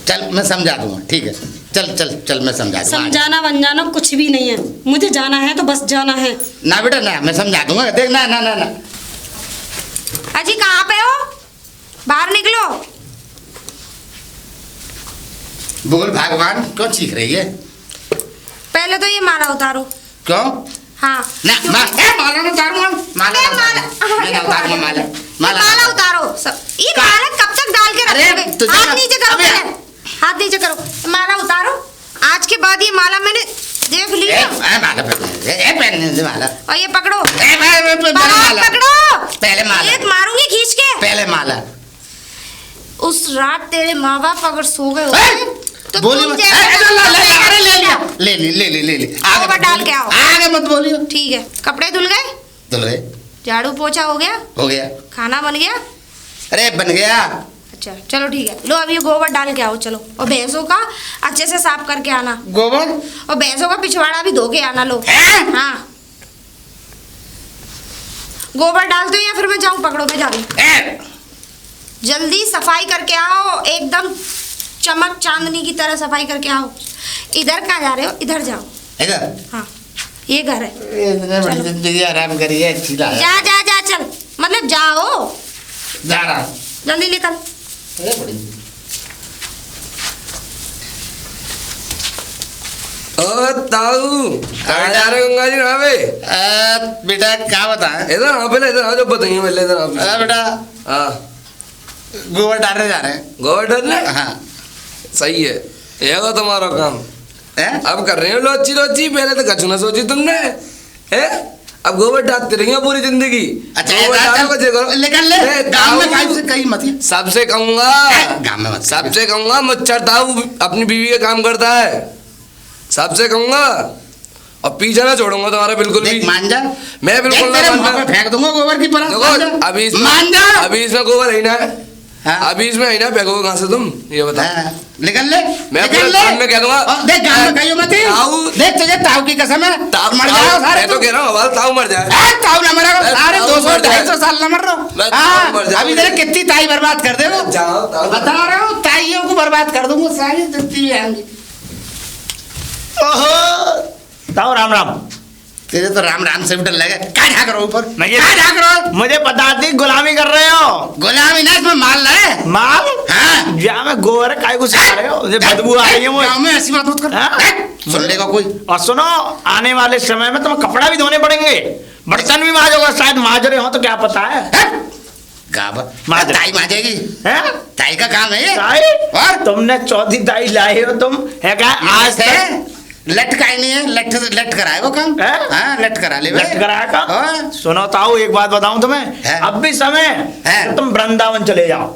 चल मैं समझा दूंगा, ठीक है। चल मैं समझा दूंगा। समझाना वंजाना कुछ भी नहीं है, मुझे जाना है तो बस जाना है। ना बेटा ना, मैं समझा दूंगा। देख ना। अजी कहाँ पे हो? बाहर निकलो। बोल भगवान क्यों चीख रही है? पहले तो ये माला उतारो। क्यों? हाँ ना माला ना उतारूंगा। माला उतारो सब। ये माला कब तक डाल के रखोगे? हाथ नीचे करो पहले, हाथ नीचे करो। माला उतारो। आज के बाद ये माला मैंने देख ली ना। पहनने दे माला। और ये पकड़ो, माला पकड़ो। पहले माला। एक मारूंगी खींच के। पहले माला। उस रात तेरे माँ बाप अगर सो गए होते तो बोली तुम मत। ले ले गोबर डाल के आओ। आगे मत बोलियो। ठीक है। कपड़े धुल गए? धुल गए। झाड़ू पोछा हो गया? हो गया। खाना बन गया? अरे बन गया। अच्छा चलो ठीक है। लो अब ये गोबर डाल के आओ चलो। और भैंसों का अच्छे से साफ करके आना। गोबर? और भैंसों का पिछवाड़ा भी धो के आना। लो हाँ, गोबर डाल दो या फिर मैं जाऊं? पकड़ो मैं जा रही। जल्दी सफाई करके आओ, एकदम चमक चांदनी की तरह सफाई करके आओ। इधर कहाँ जा रहे हो? इधर जाओ। इधर? हाँ ये घर है। बड़ी जिंदगी आराम करिए। अच्छी जा चल, मतलब जाओ। जा रहा। जल्दी निकल। अरे बड़ी ओ ताऊ कहाँ जा रहे हो गंगा जी? कहाँ पे? बेटा क्या बता? इधर आओ पहले, इधर आओ, जब बताइए पहले इधर आओ। बेटा हाँ गोबर डालने जा रहे हैं। गोबर डालने? हाँ सही है, ये हो तुम्हारा काम। है? अब कर रहे हो लोची, पहले तो कछु ना सोची तुमने है। अब गोबर डालते रहिए पूरी जिंदगी। अच्छा गोबर डालो, बचे करो। लेकिन ले गांव में कहीं मत। सबसे कहूंगा, गांव में मत। सबसे कहूंगा मुच्छर ताऊ अपनी बीवी का काम करता है। सबसे कहूंगा और पीछे ना छोड़ूंगा तुम्हारा बिल्कुल भी। मान जा। मैं बिल्कुल ना मानना। फेंक दूंगा गोबर की परत। देखो अभी मान जा। अभी इसमें गोबर है ना। हाँ? अभी इसमें है ना, फेंकोगे कहाँ से तुम? ये बता। निकल ले। मैं निकल पूरे ले। गाँव में कह दूंगा। देख गांव में कहियो मत। ताऊ देख तुझे ताऊ की कसम है। ताऊ मर जाओ सारे। मैं तो कह रहा हूँ ताऊ मर जाए। ताऊ ना मरेगा। सारे ताऊ 200 मर जाए। 250 साल ना मर मैं रहा। ताऊ मर जाए। अभी तेरे कितनी ताई बर्बाद कर देगा। जाओ ताऊ। बता रहा हूँ ताइयों को बर्बाद कर दूंगा सारी जितनी भी आएंगी। ओहो ताऊ राम राम। तेरे तो राम राम से भी डर लगे। क्या ढाक रहा ऊपर? मैं ये क्या ढाक रहा? मुझे पता थी गुलामी कर रहे हो। गुलामी ना, इसमें माल है। माल? हाँ। जा मैं गोबर काय को सिखा रहे हो? मुझे बदबू आ रही है मुझे। गाँव में ऐसी बात मत कर। हाँ? सुन लेगा कोई। और सुनो, आने वाले समय में तुम्हें कपड़ा भी धोने पड़ेंगे, बर्तन भी माजोगा। शायद माज रहे हो तो क्या पता है। माज ताई माजेगी। ताई का काम है ये। ताई? और तुमने चौथी ताई लाए हो तुम, है क्या? आज तक लटकाई नहीं है। लट कराए वो काम। हाँ लट करा ले। लट कराया काम। सुनो ताऊ एक बात बताऊं तुम्हें, अब भी समय है तुम वृंदावन चले जाओ।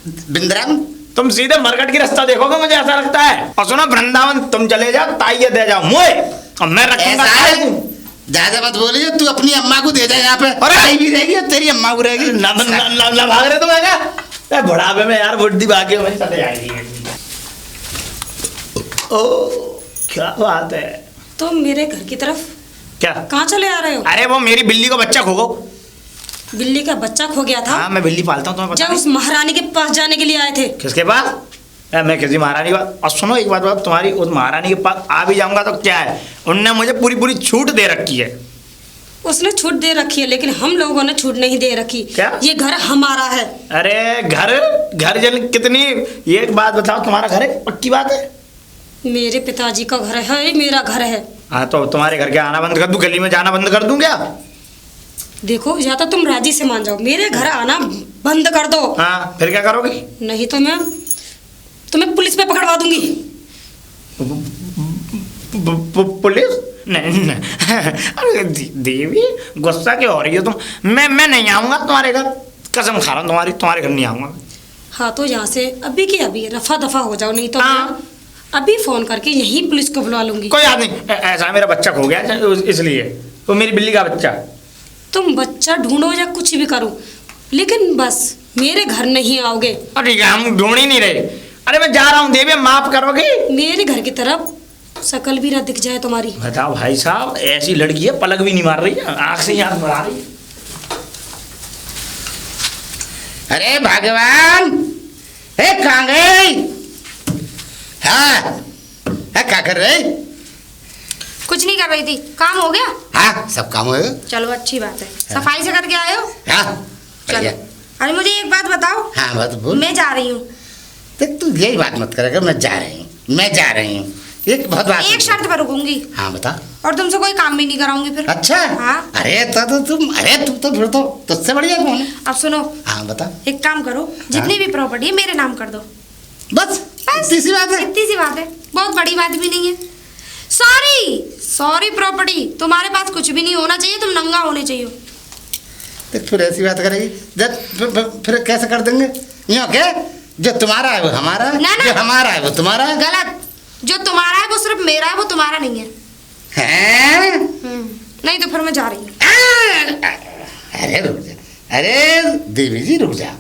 बिंद्रावन। तुम सीधे मरकट की रास्ता देखोगे मुझे ऐसा लगता है। और सुनो वृंदावन तुम चले जाओ, ताइये दे जाओ मुझे और मैं रखूंगा ऐसा ताई है? को। ज्यादा मत बोलिए, तू अपनी अम्मा को दे दे यहाँ पे। अरे! ताई भी रहेगी और तेरी अम्मा को रहेगी। ना भाग रहे तुम क्या बुढ़ापे में यार बुढ़ी भागी वहीं चले जाएगी। ओ क्या बात है। तुम मेरे घर की तरफ क्या? कहाँ चले आ रहे हो? अरे वो मेरी बिल्ली को बच्चा खो गो। बिल्ली का बच्चा खो गया था? हाँ मैं बिल्ली पालता हूँ, तुम्हें पता जब नहीं? उस महारानी के पास जाने के लिए आए थे। किसके पास? मैं किसी महारानी के पास? और सुनो एक बात तुम्हारी उस महारानी के पास आ भी जाऊंगा तो क्या है, उनने मुझे पूरी पूरी छूट दे रखी है। उसने छूट दे रखी है, लेकिन हम लोगों ने छूट नहीं दे रखी। क्या? ये घर हमारा है। अरे घर जन कितनी, ये एक बात बताओ, तुम्हारा घर है? पक्की बात है? मेरे पिताजी का घर है, ये मेरा घर है। हाँ तो तुम्हारे घर के आना बंद कर दूं, गली में जाना बंद कर दूं क्या? देखो या तो तुम राजी से मान जाओ, मेरे घर आना बंद कर दो। हाँ फिर क्या करोगी? नहीं तो मैं तुम्हें पुलिस में पकड़वा दूंगी। पुलिस? नहीं अरे देवी गुस्सा क्यों हो रही हो तुम? मैं नहीं आऊंगा तुम्हारे घर, कसम खा रहा हूँ तुम्हारे घर नहीं आऊंगा। हाँ तो यहाँ से अभी की अभी रफा दफा हो जाओ, नहीं तो हाँ। मैं अभी फोन करके यहीं पुलिस को बुला लूंगी। कोई बात नहीं, ऐसा मेरा बच्चा खो गया इसलिए, वो मेरी बिल्ली का बच्चा। तुम बच्चा ढूंढो या कुछ भी करो, लेकिन बस मेरे घर नहीं आओगे। और ठीक है हम ढूंढ ही नहीं रहे। अरे मैं जा रहा हूँ देवी, माफ करोगे? मेरे घर की तरफ शकल भी ना दिख जाए तुम्हारी। बताओ भाई साहब, ऐसी लड़की है पलक भी नहीं मार रही है, आंख से ही आंख बढ़ा रही है। अरे भगवान, ए कहाँ गई? हाँ क्या कर रही? कुछ नहीं कर रही थी, काम हो गया? हाँ सब काम हो गया। चलो अच्छी बात है, सफाई से करके आए हो? हाँ चलो। बढ़िया। अरे मुझे एक बात बताओ। हाँ बात बोल। मैं जा रही हूँ। देख तू यही बात मत करेगा, मैं जा रही हूँ। एक बहुत बात एक शर्त पर रुकूंगी, हाँ बता। और तुमसे कोई काम भी नहीं कराऊंगी फिर। अच्छा हाँ। अरे तू तो फिर तो तुझसे बढ़िया कौन है? अब सुनो, हाँ बता। एक काम करो, जितनी भी प्रॉपर्टी है मेरे नाम कर दो। बस इतनी सी बात है। इतनी सी बात है, बहुत बड़ी बात भी नहीं है। सॉरी प्रॉपर्टी, तुम्हारे पास कुछ भी नहीं होना चाहिए, तुम नंगा होने चाहिए। देख फिर ऐसी बात करेगी जब फिर कैसे कर देंगे? यूँ क्या, जो तुम्हारा है वो हमारा, ना, ना। जो हमारा है वो तुम्हारा। गलत, जो तुम्हारा है वो सिर्फ मेरा है, वो तुम्हारा नहीं है। हैं? नहीं तो फिर मैं जा रही हूँ। अरे रुक जा, अरे देवी जी रुक जा,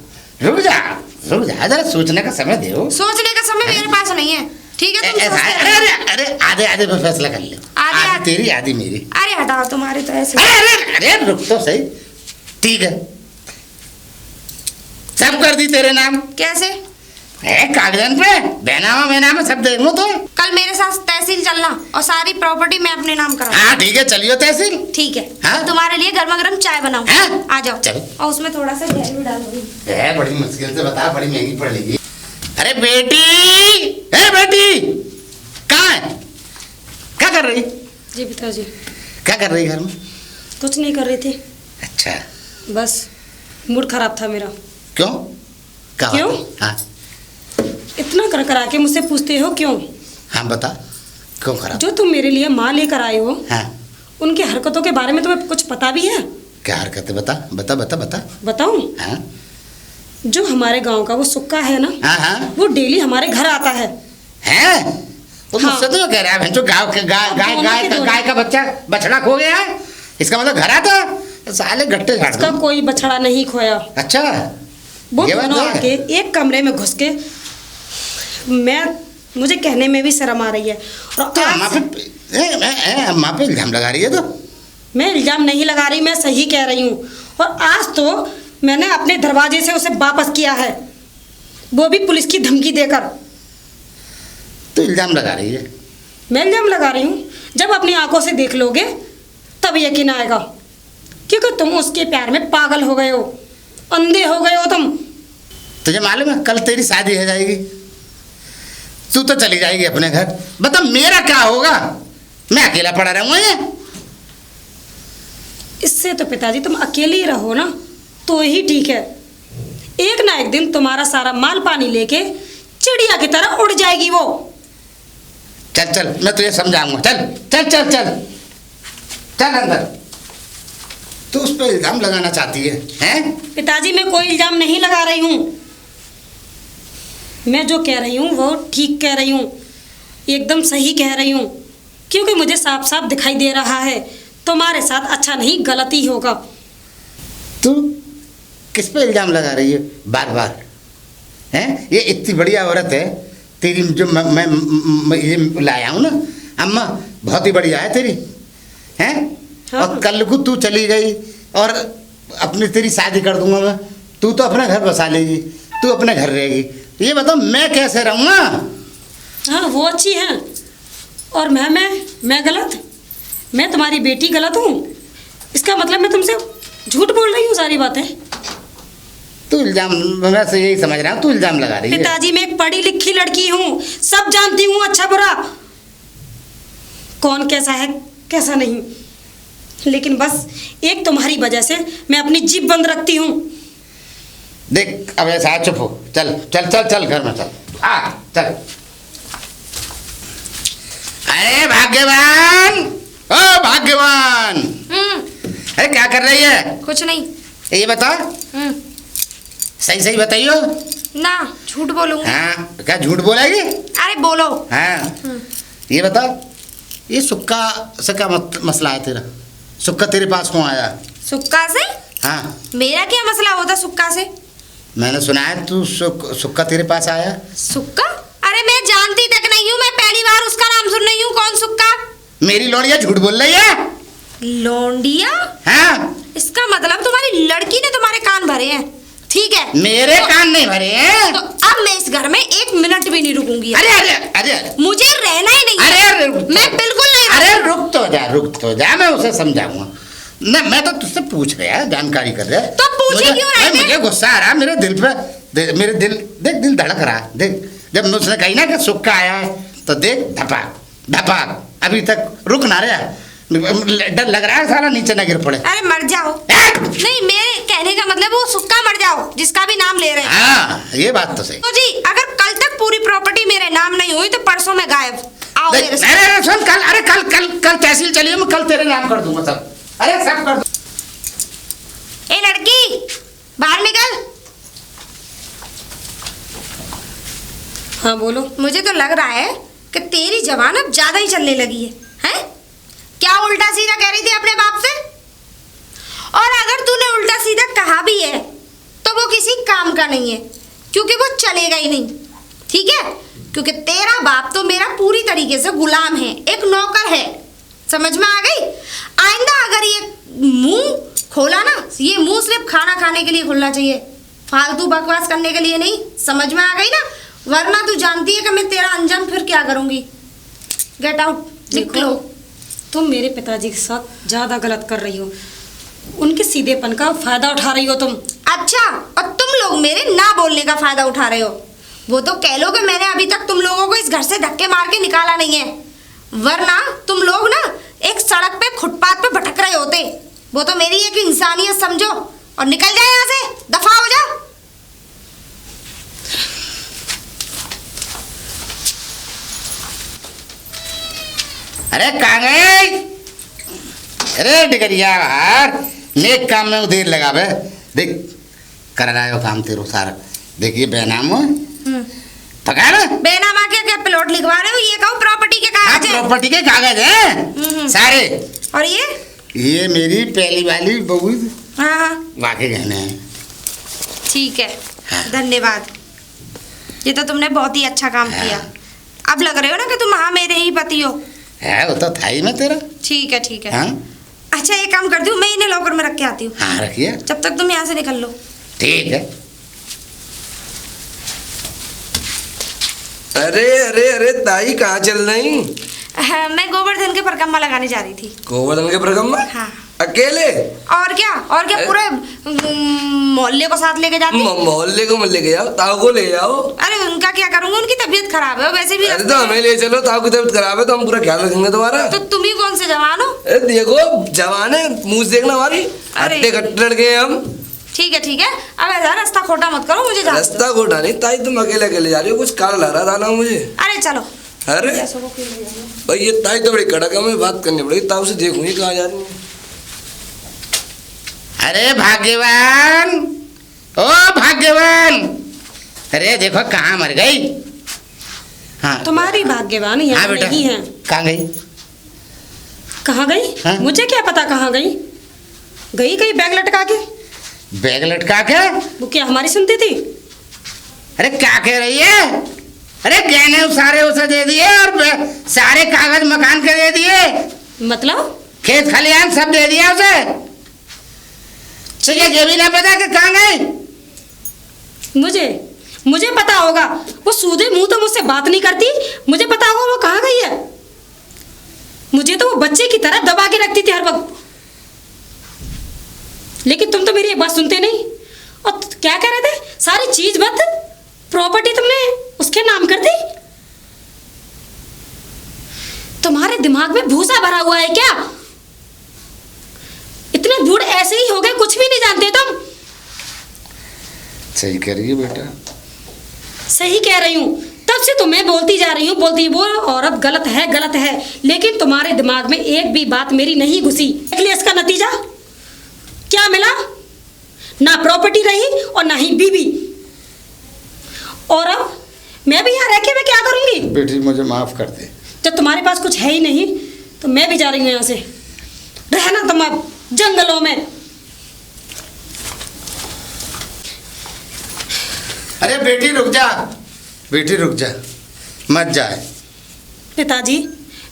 जरा सोचने का समय दो। सोचने का समय मेरे पास नहीं है, ठीक है? तुम ऐसा सोचते अरे रहो। अरे अरे आधे आधे में फैसला कर ले। आधी तेरी आधी मेरी। अरे हटाओ, तुम्हारे तो ऐसे। अरे रुक तो सही। ठीक है, सब कर दी तेरे नाम। कैसे? कागजान पे बेनामा सब देखो तो। कल मेरे साथ तहसील चलना और सारी प्रॉपर्टी मैं अपने नाम करा। हाँ ठीक है, चलियो तहसील। ठीक है। हाँ? तो तुम्हारे लिए गर्मा गर्म चाय बनाऊं। हाँ? आ जाओ। चलो। और उसमें थोड़ा सा जहर भी डालूंगी। बड़ी मुश्किल से बता, बड़ी महंगी पड़ेगी। अरे बेटी कहाँ है? क्या कर रही? जी पिताजी। क्या कर रही घर में? कुछ नहीं कर रही थी, अच्छा बस मूड खराब था मेरा। क्यों? क्या क्यों? बात है? हाँ इतना कर कर आके मुझसे पूछते हो क्यों? हाँ बता, क्यों खराब? जो तुम मेरे लिए माँ लेकर आए हो, हाँ उनकी हरकतों के बारे में तुम्हें कुछ पता भी है? क्या हरकत है? बता बता बता बता। बताऊं? हाँ जो हमारे गांव का वो सुक्का है ना, हाँ वो डेली हमारे घर आता है। हैं? वो हाँ। मुझसे तो कह रहा है जो गाँव के दोनों गाय का बछड़ा खो गया है, इसका मतलब घर आता है। साले गट्टे झाड़ उसका दो। कोई बछड़ा नहीं खोया। अच्छा वो ये बात दोनों है। आके एक कमरे में घुस के, मुझे कहने में भी शर्म आ रही है। और तो आज अम्मा पे इल्जाम लगा रही है तो? मैं इल्जाम नहीं लगा रही, मैं सही कह रही हूँ। और आज तो मैंने अपने दरवाजे से उसे वापस किया है, वो भी पुलिस की धमकी देकर। तो इल्जाम लगा रही है? मैं इल्जाम लगा रही हूँ, जब अपनी आंखों से देख लोगे तब यकीन आएगा, क्योंकि तुम उसके प्यार में पागल हो गए हो, अंधे हो गए हो तुम। तुझे मालूम है कल तेरी शादी हो जाएगी, तू तो चली जाएगी अपने घर। बता मेरा क्या होगा? मैं अकेला पड़ा रहूंगा ये? इससे तो पिताजी तुम अकेले ही रहो ना तो ही ठीक है। एक ना एक दिन तुम्हारा सारा माल पानी लेके चिड़िया की तरह उड़ जाएगी वो। चल चल मैं तुझे समझाऊंगा। चल चल चल चल चल अंदर। तू उस पर इल्जाम लगाना चाहती है? हैं? पिताजी मैं कोई इल्जाम नहीं लगा रही हूँ। मैं जो कह रही हूँ वो ठीक कह रही हूँ, एकदम सही कह रही हूँ, क्योंकि मुझे साफ साफ दिखाई दे रहा है तुम्हारे साथ अच्छा नहीं गलत ही होगा। तू किस पे इल्जाम लगा रही है बार बार? हैं, ये इतनी बढ़िया औरत है तेरी, जो मैं ये लाया हूँ ना अम्मा, बहुत ही बढ़िया है तेरी, हैं? हाँ। और कल को तू चली गई और अपनी तेरी शादी कर दूंगा मैं, तू तो अपना घर बसा लेगी, तू अपने घर रहेगी, ये बताओ मैं कैसे रहूँगा? हाँ वो अच्छी हैं, और मैं गलत? मैं तुम्हारी बेटी गलत हूँ? इसका मतलब मैं तुमसे झूठ बोल रही हूँ सारी बातें? तू इल्जाम, मैं से यही समझ रहा हूँ तू इल्जाम लगा रही है। पिताजी मैं एक पढ़ी लिखी लड़की हूँ, सब जानती हूँ अच्छा बुरा, कौन कैसा है कैसा नहीं, लेकिन बस एक तुम्हारी वजह से मैं अपनी जीभ बंद रखती हूँ। देख अब ऐसा चुप हो, चल चल चल चल घर में चल, आ चल। अरे भाग्यवान, ओ भाग्यवान, अरे क्या कर रही है? कुछ नहीं। ये बता, सही सही बताइयो। ना झूठ बोलूंगी। हाँ, क्या झूठ बोलेगी? अरे बोलो। हाँ, ये बता, ये सुक्का से क्या मसला है तेरा? सुक्का तेरे पास क्यों आया? सुक्का से? हाँ, मेरा क्या मसला होता सुक्का से? मैंने सुना है तू सुक्का तेरे पास आया। सुक्का? अरे मैं जानती तक नहीं हूँ, मैं पहली बार उसका नाम सुन रही हूँ। कौन सुक्का? मेरी लौड़िया झूठ बोल रही है। लौंडिया? हाँ, इसका मतलब तुम्हारी लड़की ने तुम्हारे कान भरे हैं, ठीक है? मेरे कान नहीं भरे हैं। तो अब मैं इस घर में 1 मिनट भी नहीं रुकूंगी। अरे अरे अरे, मुझे रहना ही नहीं है। अरे मैं बिल्कुल नहीं। अरे रुक तो जा, मैं उसे समझाऊंगा ना। मैं तो तुझसे पूछ रहा है, जानकारी कर रहा है। तो पूछे क्यों रहे थे? मुझे गुस्सा आ रहा है मेरे दिल पे, मेरे दिल देख, दिल धड़क रहा है। देख, जब उसने कही ना कि सुक्का आया है तो देख धपाक धपाक, अभी तक रुक ना रहा, डर लग रहा है साला नीचे ना गिर पड़े। अरे मर जाओ। नहीं, मेरे कहने का मतलब वो सुक्का मर जाओ जिसका भी नाम ले रहे हैं। हाँ, ये बात तो सही। तो जी अगर कल तक पूरी प्रॉपर्टी मेरे नाम नहीं हुई तो परसों में गायब। आओ मेरे साथ। अरे सुन, कल, अरे कल कल कल तहसील चलिए, मैं कल तेरे नाम कर दूंगा सब। अरे सब कर दूं। ए लड़की, बाहर निकल। हाँ बोलो। मुझे तो लग रहा है कि तेरी जबान अब ज्यादा ही चलने लगी है, हैं? क्या उल्टा सीधा कह रही थी अपने बाप से? और अगर तूने उल्टा सीधा कहा भी है तो वो किसी काम का नहीं है, क्योंकि वो चलेगा ही नहीं, ठीक है? क्योंकि तेरा बाप तो मेरा पूरी तरीके से गुलाम है, एक नौकर है। समझ में आ गई? आइंदा अगर ये मुंह खोला ना, ये मुंह सिर्फ खाना खाने के लिए खुलना चाहिए, फालतू बकवास करने के लिए नहीं। समझ में आ गई ना? वरना तू जानती है कि मैं तेरा अंजाम फिर क्या करूंगी। गेट आउट, निकलो। तुम मेरे पिताजी के साथ ज्यादा गलत कर रही हो, उनके सीधेपन का फायदा उठा रही हो तुम। अच्छा, और तुम लोग मेरे ना बोलने का फायदा उठा रहे हो। वो तो कह लो कि मैंने अभी तक तुम लोगों को इस घर से धक्के मार के निकाला नहीं है, वरना तुम लोग ना एक सड़क पे फुटपाथ पे भटक रहे होते। वो तो मेरी एक इंसानियत समझो और निकल जाए यहाँ से, दफा हो जा। अरे कहाँ गए? अरे डिगरिया यार, नेक काम में देर लगा बे। देख कर रहा है काम तेरो सारा। देखिए बेनाम हो, पकड़। बेनामा क्या प्लॉट लिखवा रहे हो? ये कहूँ प्रॉपर्टी के हाँ, कागज हैं। प्रॉपर्टी के कागज हैं सारे। और ये मेरी पहली वाली बहू, हाँ वाकई गहने हैं। ठीक है, हाँ। धन्यवाद। ये तो तुमने बहुत ही अच्छा काम हाँ। किया। अब लग रहे हो ना कि तुम हाँ मेरे ही पति हो। है, वो तो था ही मैं तेरा। ठीक है ठीक है। हाँ अच्छा एक काम करती हूँ, मैं इन्हें लॉकर में रख के आती हूँ। हाँ, रखिए। जब तक तुम यहाँ से निकल लो। ठीक है। अरे अरे अरे ताई कहाँ चल रही? मैं गोवर्धन के परिक्रमा लगाने जा रही थी। गोवर्धन के परिक्रमा? हाँ। अकेले? और क्या पूरे मोहल्ले को साथ लेके जाती। मोहल्ले को मत लेके जाओ, ताऊ को ले जाओ। अरे उनका क्या करूँगी, उनकी तबीयत खराब है वैसे भी। अरे तो हमें ले चलो, ताऊ की तबीयत खराब है तो हम पूरा ख्याल रखेंगे तुम्हारा। तो तुम ही कौन से जवान हो? अरे देखो जवान है, मुँह देखना हमारी, अरे। हट्टे कट्टे लड़के हैं हम। ठीक है। अब ऐसा रास्ता खोटा मत करो, मुझे जाना। रास्ता खोटा नहीं ताई, तुम अकेले अकेले जा रही हो, कुछ काल ला रहा था मुझे। अरे चलो। अरे भाई ये ताई तो बड़ी कड़क है, हमें बात करनी पड़ेगी, ताऊ से देखूंगी कहाँ जा रही है। अरे भाग्यवान, ओ भाग्यवान, अरे देखो कहाँ मर गई। हाँ तुम्हारी भाग्यवान हाँ यहाँ बेटा, नहीं है। कहाँ गई? कहाँ गई? हाँ? मुझे क्या पता कहाँ गई। गई कहीं बैग लटका के। बैग लटका के? वो क्या हमारी सुनती थी? अरे क्या कह रही है? अरे गहने सारे उसे दे दिए और सारे कागज मकान के दे दिए, मतलब खेत खलियान सब दे दिया उसे। तुझे ये भी ना पता कि कहाँ गई? मुझे पता होगा। वो सूधे मुंह तो मुझसे बात नहीं करती। मुझे पता होगा वो कहाँ गई है। मुझे तो वो बच्चे की तरह दबा के रखती थी हर वक्त। लेकिन तुम तो मेरी एक बात सुनते नहीं। और क्या कह रहे थे? सारी चीज बत प्रॉपर्टी तुमने उसके नाम कर दी। तुम्हारे दिमाग में भूसा भरा हुआ है क्या? इतने बूढ़े ऐसे ही हो गए, कुछ भी नहीं जानते तुम। सही कह रही है बेटा। सही कह रही हूँ। तब से तो मैं बोलती जा रही हूँ, बोलती वो औरत गलत है गलत है, लेकिन तुम्हारे दिमाग में एक भी बात मेरी नहीं घुसी। इसलिए इसका नतीजा क्या मिला? ना प्रॉपर्टी रही और ना ही बीवी। और अब मैं भी यहाँ रह के मैं क्या करूँगी? बेटी मुझे माफ कर दे। जब तुम्हारे पास कुछ है ही नहीं तो मैं भी जा रही हूँ यहाँ से। रहना तुम अब जंगलों में। अरे बेटी रुक जा, बेटी रुक जा, मत जाए। पिताजी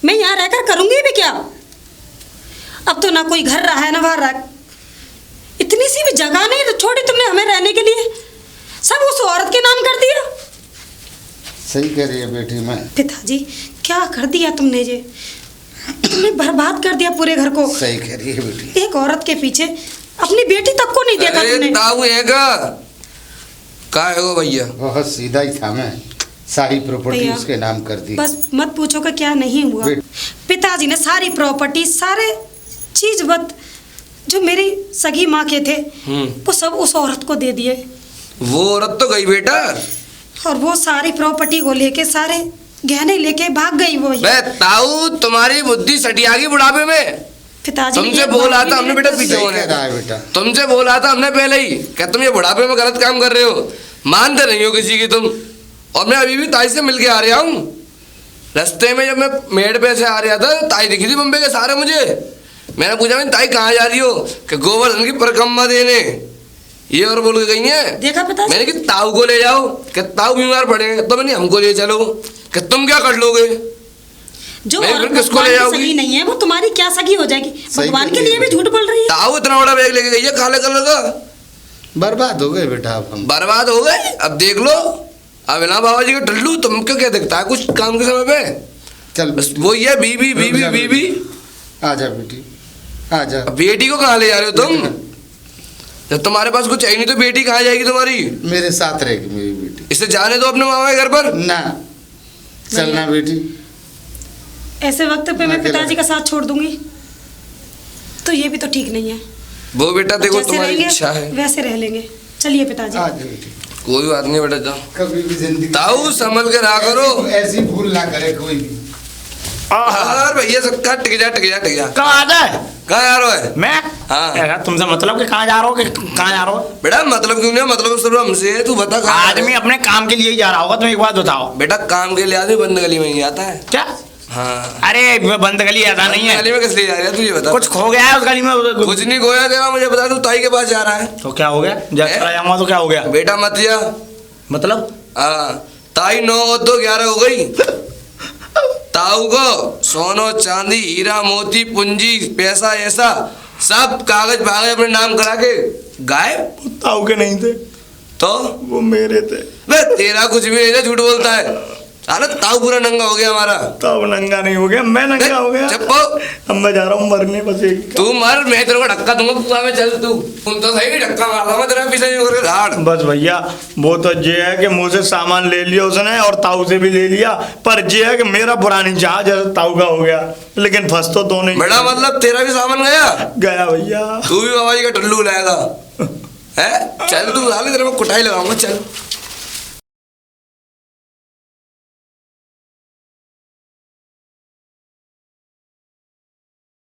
मैं यहाँ रहकर करूँगी भी क्या? अब तो ना कोई घर रहा है ना बाहर रहा। इतनी सी भी जगह नहीं तो छोड़ी तुमने हमें रहने के लिए। सब उस औरत के नाम कर दिया। सही कह रही है बेटी। मैं पिताजी क्या कर दिया तुमने? जे तुमने बर्बाद कर दिया पूरे घर को। सही कह रही है बेटी। एक औरत के पीछे अपनी बेटी तक को नहीं देखा तुमने। ताऊ है का है वो भैया? बहुत सीधा ही था मैं, सारी प्रॉपर्टी भैया, उसके नाम कर दी। बस मत पूछो कि क्या नहीं हुआ। पिताजी ने सारी प्रॉपर्टी, सारे चीज बत जो मेरी सगी माँ के थे वो सब उस औरत को दे दिए। वो औरत तो गई बेटा। और वो सारी प्रॉपर्टी को लेके, सारे गहने लेके भाग गई वो। बे ताऊ तुम्हारी बुद्धि सटियागी बुढ़ापे में। पिताजी तुमसे बोला था हमने बेटा पीछे होने का। बेटा तुमसे बोला था हमने पहले ही कि तुम ये बुढ़ापे में गलत काम कर रहे हो। मानते नहीं हो किसी की तुम। और मैं अभी भी ताई से मिल के आ रहा हूँ। रास्ते में जब मैं मेड़ पे से आ रहा था ताई दिखी थी बम्बे के सारे मुझे। मैंने पूछा मैं ताई कहाँ जा रही हो? कि गोवर्धन की परिक्रमा देने। ये और बोल के गई है। देखा पिताजी? मैंने कि ताऊ को ले जाओ। कि ताऊ बीमार पड़े तो मैंने हमको ले चलो। कि तुम क्या कर लोगे? जो मैं औरत किसको भगवान ले की जाओगी? सगी नहीं है वो तुम्हारी क्या सगी हो जाएगी? भगवान के कह लिए भी झूठ बोल रही है। ताऊ इतना बड़ा बैग लेके गई है काले कलर का। बर्बाद हो गए बेटा। अब हम बर्बाद हो गए। अब देख लो अब ना बाबा जी का टल्लू तुमको क्या दिखता है कुछ काम के समय पे? चल बस वो ये बीबी बीबी जा बीबी। आ जा बेटी, आ जा। अब बेटी को कहाँ ले जा रहे हो तुम? जब तुम्हारे पास कुछ है नहीं तो बेटी कहाँ जाएगी तुम्हारी? मेरे साथ रहेगी मेरी बेटी। इसे जाने दो अपने मामा के घर पर। ना चलना बेटी। ऐसे वक्त पे मैं अकेला। पिताजी का साथ छोड़ दूंगी तो ये भी तो ठीक नहीं है। वो बेटा देखो जैसे तुम्हारी रहेंगे, इच्छा है। वैसे रह लेंगे। चलिए पिताजी। आ जा बेटी। कोई बात नहीं बेटा जाओ। कभी भी जिंदगी ताऊ संभल के रहा करो। ऐसी भूल ना करे कोई भी। और भैया सबका टिक जा टिक जा टिक जा। कहाँ आ जाए? कहाँ जा रहे हो? मैं हाँ। यार, तुमसे मतलब कि कहाँ जा रहा हो कि कहाँ जा रहा हो? बेटा मतलब क्यों नहीं? मतलब सिर्फ हमसे है। तू बता कहाँ जा रहे हो? आदमी अपने काम के लिए ही जा रहा होगा। तुम एक बात बताओ। बेटा काम के लिए आदमी बंद गली में नहीं आता है। क्या? हाँ अरे मैं बंद गली ऐसा नहीं गली है। में किस लिए जा रहा है? तुझे बता। कुछ खो गया है उस गली में। कुछ नहीं खोया तेरा। मुझे बता तू ताई के पास जा रहा है। तो क्या हो गया? जब चला जाऊंगा तो क्या हो गया? बेटा मत जा। मतलब हाँ ताई 9 हो तो 11 हो गई। ताऊ को सोनो चांदी हीरा मोती पूंजी पैसा ऐसा सब कागज भागज अपने नाम करा के गायब। ताऊ के नहीं थे तो वो मेरे थे। वे तेरा कुछ भी नहीं था, झूठ बोलता है साला। ताऊ पूरा नंगा हो गया हमारा। ताऊ नंगा नहीं हो गया, मैं नंगा हो गया। चप्पो अब मैं जा रहा हूँ मरने बस एक। तू मर, मैं तेरे को धक्का दूंगा कुआं में। चल तू तुम तो सही धक्का मार रहा मैं तेरा पीछे नहीं करके झाड़। बस भैया वो तो ये है कि मुझसे सामान ले लिया उसने और ताऊ से भी ले लिया, पर ये है कि मेरा पुरानी जहाज ताऊ का हो गया, लेकिन फंस तो दो नहीं। बड़ा मतलब तेरा भी सामान गया? गया भैया। तू भी बाबा जी का टुल्लू लाएगा है? चल तू साले तेरे को कुटाई लगाऊंगा। चल